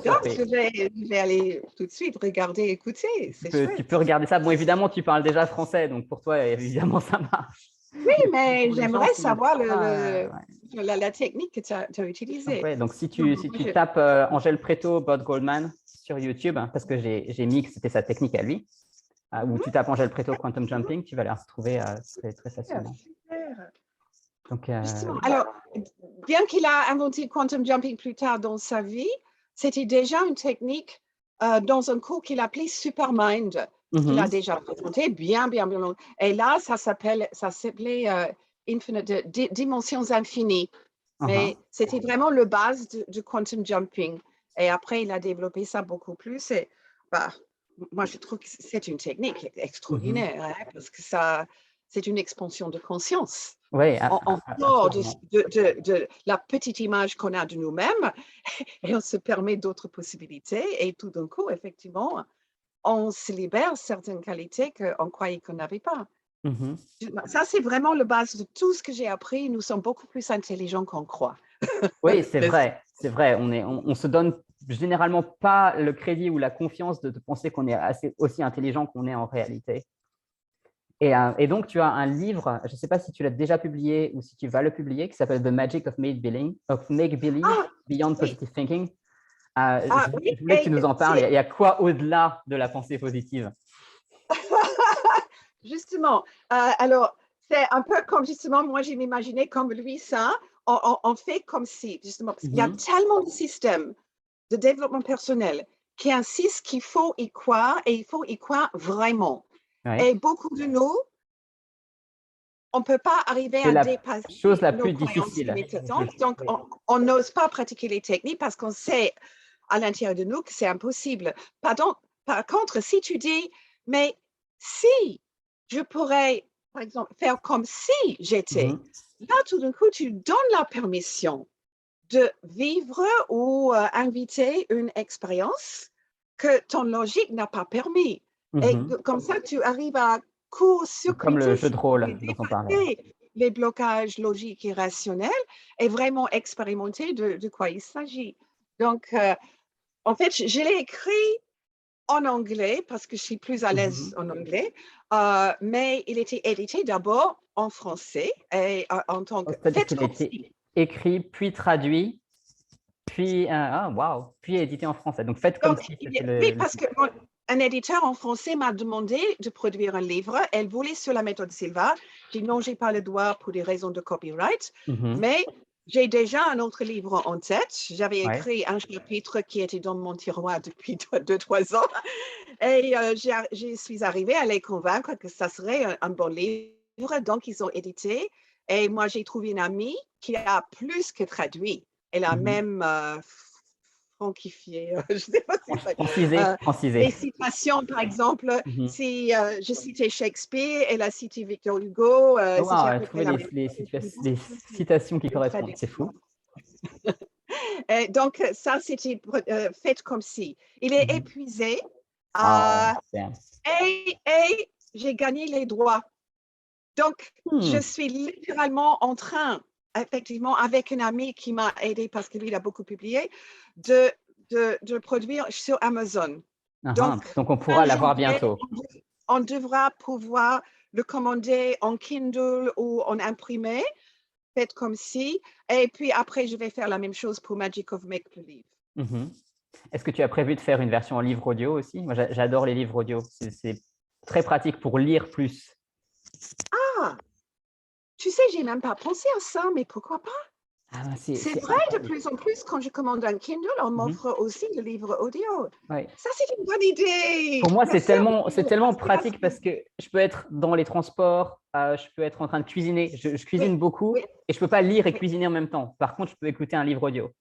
Donc, je vais aller tout de suite regarder, écouter. Tu peux regarder ça. Bon, évidemment, tu parles déjà français, donc pour toi, évidemment, ça marche. Oui, mais j'aimerais savoir la technique que tu as utilisée. Donc si tu tapes Angèle Préto, Burt Goldman sur YouTube, parce que j'ai mis que c'était sa technique à lui, ou tu tapes Angèle Préto Quantum Jumping, tu vas la retrouver très, très facilement. Super. Donc, alors, bien qu'il a inventé Quantum Jumping plus tard dans sa vie, c'était déjà une technique dans un cours qu'il appelait Supermind, qu'il a déjà présenté bien longtemps. Et là, ça s'appelait Dimensions Infinies. Mais c'était vraiment le base de Quantum Jumping. Et après, il a développé ça beaucoup plus. Et, moi, je trouve que c'est une technique extraordinaire, parce que c'est une expansion de conscience. Oui, on sort de la petite image qu'on a de nous-mêmes et on se permet d'autres possibilités. Et tout d'un coup, effectivement, on se libère certaines qualités qu'on croyait qu'on n'avait pas. Ça, c'est vraiment la base de tout ce que j'ai appris. Nous sommes beaucoup plus intelligents qu'on croit. Oui, c'est vrai. C'est vrai. On se donne généralement pas le crédit ou la confiance de penser qu'on est aussi intelligent qu'on est en réalité. Et donc, tu as un livre, je ne sais pas si tu l'as déjà publié ou si tu vas le publier, qui s'appelle The Magic of Make-Believe, Beyond Positive Thinking. Je voulais que tu nous en parles. Il y a quoi au-delà de la pensée positive? Justement, alors, c'est un peu comme, justement, moi, j'ai m'imaginé comme lui, ça. On fait comme si, justement, parce qu'il y a tellement de systèmes de développement personnel qui insistent qu'il faut y croire et il faut y croire vraiment. Ouais. Et beaucoup de nous, on ne peut pas arriver à dépasser chose la plus difficile. Donc, on n'ose pas pratiquer les techniques parce qu'on sait à l'intérieur de nous que c'est impossible. Par contre, si tu dis, mais si je pourrais par exemple, faire comme si j'étais. Mhm. Là, tout d'un coup, tu donnes la permission de vivre ou inviter une expérience que ton logique n'a pas permis. Et Mhm. comme ça, tu arrives à Comme le court-circuiter, jeu si de tu veux, rôle dont on parlait. dépasser les blocages logiques et rationnels et vraiment expérimenter de quoi il s'agit. Donc, en fait, je l'ai écrit en anglais parce que je suis plus à l'aise Mhm. en anglais, mais il était édité d'abord en français et en tant Oh, que c'est-à-dire faites qu'il a comme été si. écrit, puis traduit, puis, waouh, puis édité en français. Donc, faites comme Donc, si c'était oui, le parce titre. qu'un éditeur en français m'a demandé de produire un livre. Elle voulait sur la méthode Silva. J'ai dit non, j'ai pas le droit pour des raisons de copyright, Mhm. mais j'ai déjà un autre livre en tête. J'avais Ouais. écrit un chapitre qui était dans mon tiroir depuis 2-3 ans et je suis arrivée à les convaincre que ça serait un bon livre. Donc, ils ont édité et moi, j'ai trouvé une amie qui a plus que traduit. Elle a Mhm. même franquifié, je ne sais pas si c'est Francisé, francisé. les citations, par exemple, Mhm. si je citais Shakespeare, elle a cité Victor Hugo, Oh, c'était wow, à elle a peu près trouvé la même les citations qui correspondent. C'est traduction. fou. Donc, ça, c'était fait comme si. Il est Mhm. épuisé Ah, euh, super. et j'ai gagné les droits. Donc, je Hmm. suis littéralement en train, effectivement, avec un ami qui m'a aidé parce que lui, il a beaucoup publié, de, de produire sur Amazon. Donc, Donc, on fin pourra l'avoir janvier, bientôt. on devra pouvoir le commander en Kindle ou en imprimé, faites comme si. Et puis après, je vais faire la même chose pour Magic of Make-Believe. Mhm. Est-ce que tu as prévu de faire une version en livre audio aussi? Moi, j'adore les livres audio. C'est très pratique pour lire plus. Ah, tu sais, j'ai même pas pensé à ça, mais pourquoi pas? Ah, C'est c'est vrai, de incroyable. plus en plus, quand je commande un Kindle, on Mhm. m'offre aussi le livre audio. Ouais. Ça, c'est une bonne idée. Pour moi, Merci c'est beaucoup. tellement pratique Inspiration. parce que je peux être dans les transports, je peux être en train de cuisiner. Je cuisine Oui, beaucoup oui, et je ne peux pas lire et oui. cuisiner en même temps. Par contre, je peux écouter un livre audio.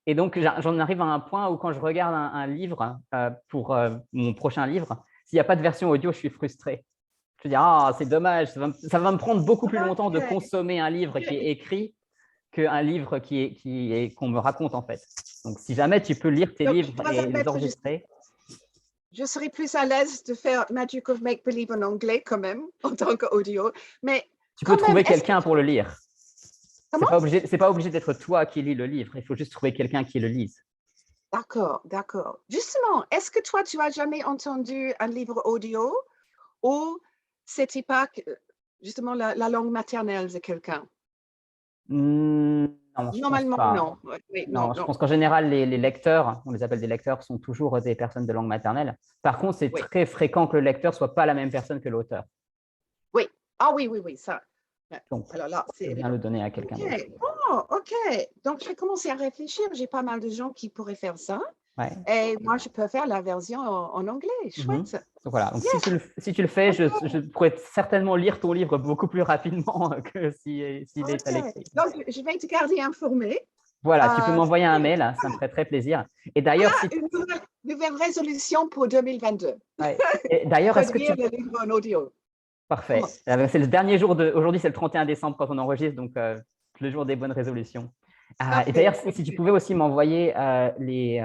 Et donc, j'en arrive à un point où quand je regarde un livre pour mon prochain livre, s'il n'y a pas de version audio, je suis frustré. Je me dis, ah, c'est dommage, ça va me prendre beaucoup plus longtemps de Ok. consommer un livre qui est écrit qu'un livre qu'on me raconte en fait. Donc, si jamais tu peux lire tes Donc, je livres dois et les admettre, enregistrer, je serais plus à l'aise de faire Magic of Make Believe en anglais quand même, en tant qu'audio. Mais tu peux quand même, trouver est-ce que quelqu'un pour le lire. comment? C'est pas obligé d'être toi qui lis le livre. Il faut juste trouver quelqu'un qui le lise. D'accord, d'accord. Justement, est-ce que toi, tu as jamais entendu un livre audio ou c'était pas justement la langue maternelle de quelqu'un? Non, je pense Normalement, pas. non. Oui, oui, non, Non, je non. pense qu'en général, les lecteurs, on les appelle des lecteurs, sont toujours des personnes de langue maternelle. Par contre, c'est Oui, très fréquent que le lecteur soit pas la même personne que l'auteur. oui. Ah oui, oui, oui, ça. Ouais. Donc, Alors là, je c'est peux bien évident. le donner à quelqu'un d'autre. OK. Oh, OK. Donc, je vais commencer à réfléchir. J'ai pas mal de gens qui pourraient faire ça. Ouais. Et moi, je peux faire la version en anglais. Mhm. Chouette. Donc, voilà. Donc, Yes. si tu le fais, OK. je pourrais certainement lire ton livre beaucoup plus rapidement que s'il est à OK. l'écrit. Donc, je vais te garder informé. Voilà, tu peux m'envoyer un Super. mail, ça me ferait très plaisir. Et d'ailleurs, Voilà une nouvelle résolution pour 2022. ouais. Et d'ailleurs, est-ce que Produire tu le livre en audio. Comment? Parfait. C'est le dernier jour de. Aujourd'hui, c'est le 31 décembre quand on enregistre, donc le jour des bonnes résolutions. Et Parfait. d'ailleurs, si tu pouvais aussi m'envoyer les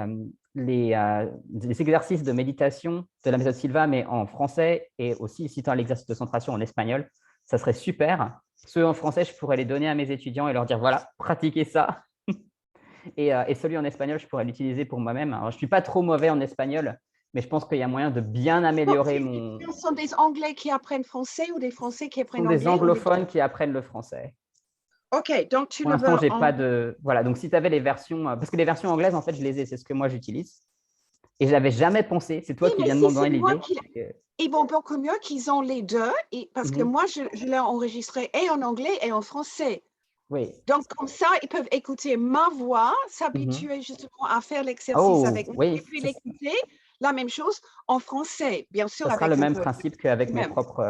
exercices de méditation de la méthode Silva, mais en français, et aussi citant l'exercice de concentration en espagnol, ça serait super. Ceux en français, je pourrais les donner à mes étudiants et leur dire voilà, pratiquez ça. Et celui en espagnol, je pourrais l'utiliser pour moi-même. Alors, je ne suis pas trop mauvais en espagnol, mais je pense qu'il y a moyen de bien Donc, améliorer ces mon. étudiants sont des Anglais qui apprennent français ou des Français qui Ce sont apprennent des anglais ou les anglophones deux? qui apprennent le français. OK, donc tu Pour le l'instant, veux j'ai en... pas de. Voilà, donc si tu avais les versions. Parce que les versions anglaises, en fait, je les ai, c'est ce que moi j'utilise. Et je n'avais jamais pensé. C'est toi Oui, qui mais viens de si m'en c'est donner moi l'idée. qui... Ils vont beaucoup mieux qu'ils ont les deux, parce que Mhm. moi, je l'ai enregistré et en anglais et en français. Oui. Donc, comme ça, ils peuvent écouter ma voix, Mhm. s'habituer justement à faire l'exercice Oh, avec moi, et oui. puis l'écouter, la même chose en français, bien sûr, Ça sera le avec un même peu principe qu'avec de mes même. propres.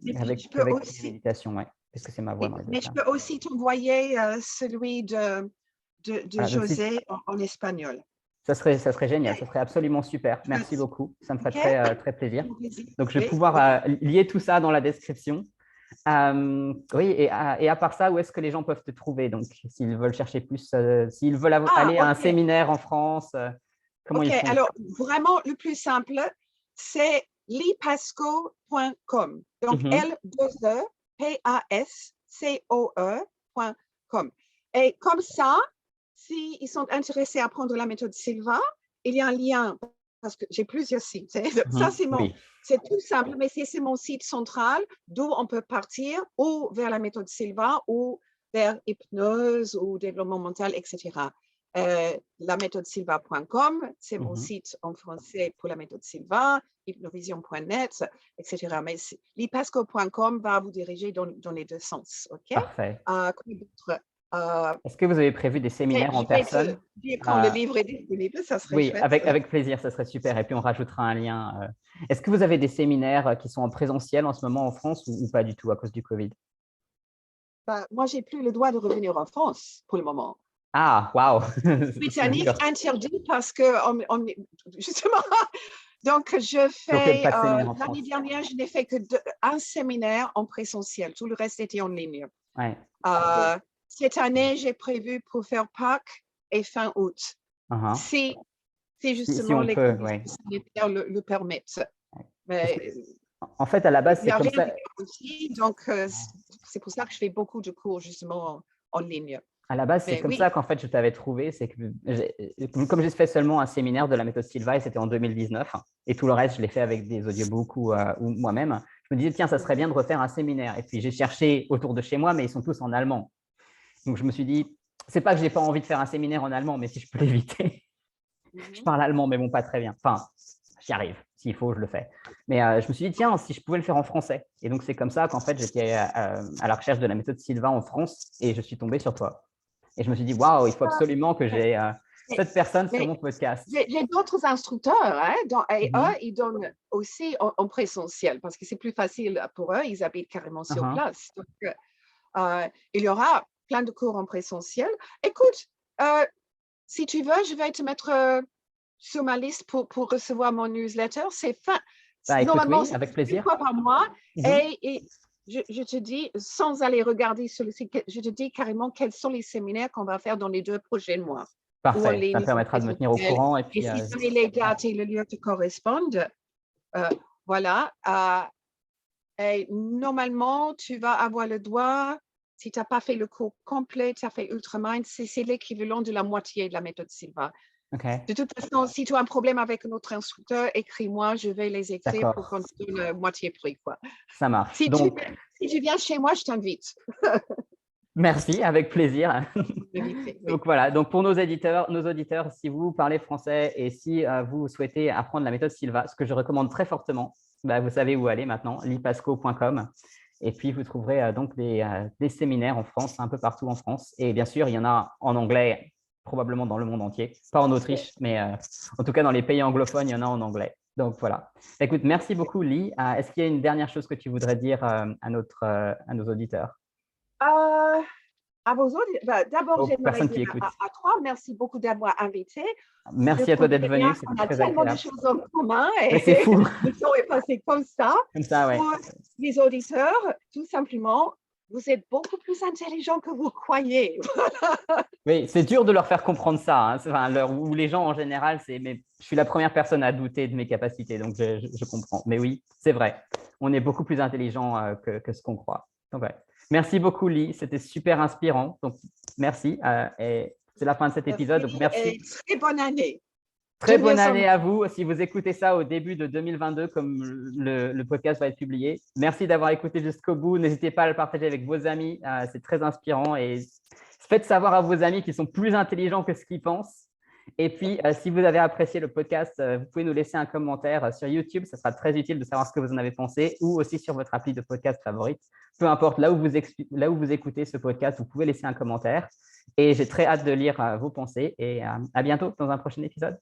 Et puis, je peux Qu'avec mes aussi, méditations, ouais. Parce que c'est ma voix, moi, de mais je ça. peux aussi t'envoyer celui de Voilà, donc si, José en espagnol. ça serait génial. Ça OK, serait absolument super. Merci chouette. beaucoup. Ça me ferait OK, très plaisir. mon plaisir. Donc, je vais Oui, pouvoir oui. lier tout ça dans la description. Oui, et à part ça, où est-ce que les gens peuvent te trouver? Donc, s'ils veulent chercher plus, s'ils veulent aller à un OK. séminaire en France, comment OK, ils font? alors vraiment le plus simple, c'est lipasco.com. Donc Mhm, L2EPASCOE.com. Et comme ça, s'ils sont intéressés à apprendre la méthode Silva, il y a un lien, parce que j'ai plusieurs sites. Ça, mhm, oui, c'est tout simple, mais c'est mon site central d'où on peut partir ou vers la méthode Silva ou vers hypnose ou développement mental, etc. La méthode Silva.com, c'est mon mhm, site en français pour la méthode Silva, hypnovision.net, etc. Mais lipasco.com va vous diriger dans les deux sens. OK? parfait. Euh, Est-ce que vous avez prévu des séminaires en je vais te personne? dire quand le Euh, livre est disponible, ça serait oui, chouette. avec plaisir, ça serait super. Et puis, on rajoutera un lien. Est-ce que vous avez des séminaires qui sont en présentiel en ce moment en France ou pas du tout à cause du Covid? Bah, moi, j'ai plus le droit de revenir en France pour le moment. Ah, waouh, c'est Britannique dur. interdit parce que justement, donc je Donc, fais pas de séminaire en l'année France. dernière, je n'ai fait que un séminaire en présentiel. Tout le reste était en ligne. Ouais. Cette année, j'ai prévu pour faire Pâques et fin août, Uh-huh. si Si justement on les peut, conditions ouais. sanitaires le permettent. Parce que, Mais en fait, à la il base, n'y c'est a comme rien ça. de aussi, donc c'est pour ça que je fais beaucoup de cours justement en ligne. À la base, c'est Mais comme oui, ça qu'en fait, je t'avais trouvé. C'est que comme j'ai fait seulement un séminaire de la méthode Silva et c'était en 2019, et tout le reste, je l'ai fait avec des audiobooks ou moi-même. Je me disais, tiens, ça serait bien de refaire un séminaire. Et puis, j'ai cherché autour de chez moi, mais ils sont tous en allemand. Donc, je me suis dit, c'est pas que j'ai pas envie de faire un séminaire en allemand, mais si je peux l'éviter, je parle allemand, mais bon, pas très bien. Enfin, j'y arrive. S'il faut, je le fais. Mais je me suis dit, tiens, si je pouvais le faire en français. Et donc, c'est comme ça qu'en fait, j'étais à la recherche de la méthode Silva en France et je suis tombé sur toi. Et je me suis dit, waouh, il faut absolument que j'ai mais, cette personne sur mais mon podcast. j'ai d'autres instructeurs, hein, et eux, Mhm. ils donnent aussi en présentiel parce que c'est plus facile pour eux, ils habitent carrément sur Uh-huh. place. Donc, il y aura plein de cours en présentiel. Écoute, euh, si tu veux, je vais te mettre sur ma liste pour recevoir mon newsletter. Bah, écoute, Normalement, oui, c'est avec une plaisir. fois par mois. Mhm. Et je te dis, sans aller regarder sur le site, je te dis carrément quels sont les séminaires qu'on va faire dans les 2 prochains mois, ou en Parfait. Ça ligne, me ou en permettra de me tenir au présentiel. courant. Et Et puis, si jamais les dates et le lieu te correspondent, euh, voilà. Et normalement, tu vas avoir le droit, si tu n'as pas fait le cours complet, tu as fait Ultramind, c'est l'équivalent de la moitié de la méthode Silva. OK, De toute façon, si tu as un problème avec notre instructeur, écris-moi, je vais les écrire pour d'accord. qu'on te donne la moitié prix, quoi. Ça marche. Si tu, Donc, si tu viens chez moi, je t'invite. merci, avec plaisir. Oui. Donc voilà, donc pour nos auditeurs, si vous parlez français et si vous souhaitez apprendre la méthode Silva, ce que je recommande très fortement, bah, vous savez où aller maintenant, lipasco.com. Et puis vous trouverez donc des séminaires en France, un peu partout en France. Et bien sûr, il y en a en anglais, probablement dans le monde entier. Pas en Autriche, mais en tout cas dans les pays anglophones, il y en a en anglais. Donc voilà. Écoute, merci beaucoup, Lee. Est-ce qu'il y a une dernière chose que tu voudrais dire à nos auditeurs, Euh, à vos autres, d'abord, aux j'aimerais personnes dire qui écoutent? à toi, merci beaucoup d'avoir invité. Je Merci à toi trouve d'être bien venu, c'était qu'on a très tellement de agréable. choses en commun Mais et c'est fou, le temps est passé comme ça. comme ça, ouais. Pour les auditeurs, tout simplement, vous êtes beaucoup plus intelligents que vous croyez. Oui, c'est dur de leur faire comprendre ça, hein. Enfin, ou les gens en général, mais je suis la première personne à douter de mes capacités, donc je comprends. Mais oui, c'est vrai, on est beaucoup plus intelligent que ce qu'on croit. Donc, ouais. Merci beaucoup, Lee, c'était super inspirant. Donc, merci. Et c'est la fin de cet épisode, donc Merci et merci. très bonne année. Très bonne Joyeuse année à vous. Si vous écoutez ça au début de 2022, comme le podcast va être publié, merci d'avoir écouté jusqu'au bout. N'hésitez pas à le partager avec vos amis. C'est très inspirant et faites savoir à vos amis qu'ils sont plus intelligents que ce qu'ils pensent. Et puis, si vous avez apprécié le podcast, vous pouvez nous laisser un commentaire sur YouTube. Ça sera très utile de savoir ce que vous en avez pensé ou aussi sur votre appli de podcast favorite. Peu importe là où vous écoutez ce podcast, vous pouvez laisser un commentaire. Et j'ai très hâte de lire vos pensées et à bientôt dans un prochain épisode.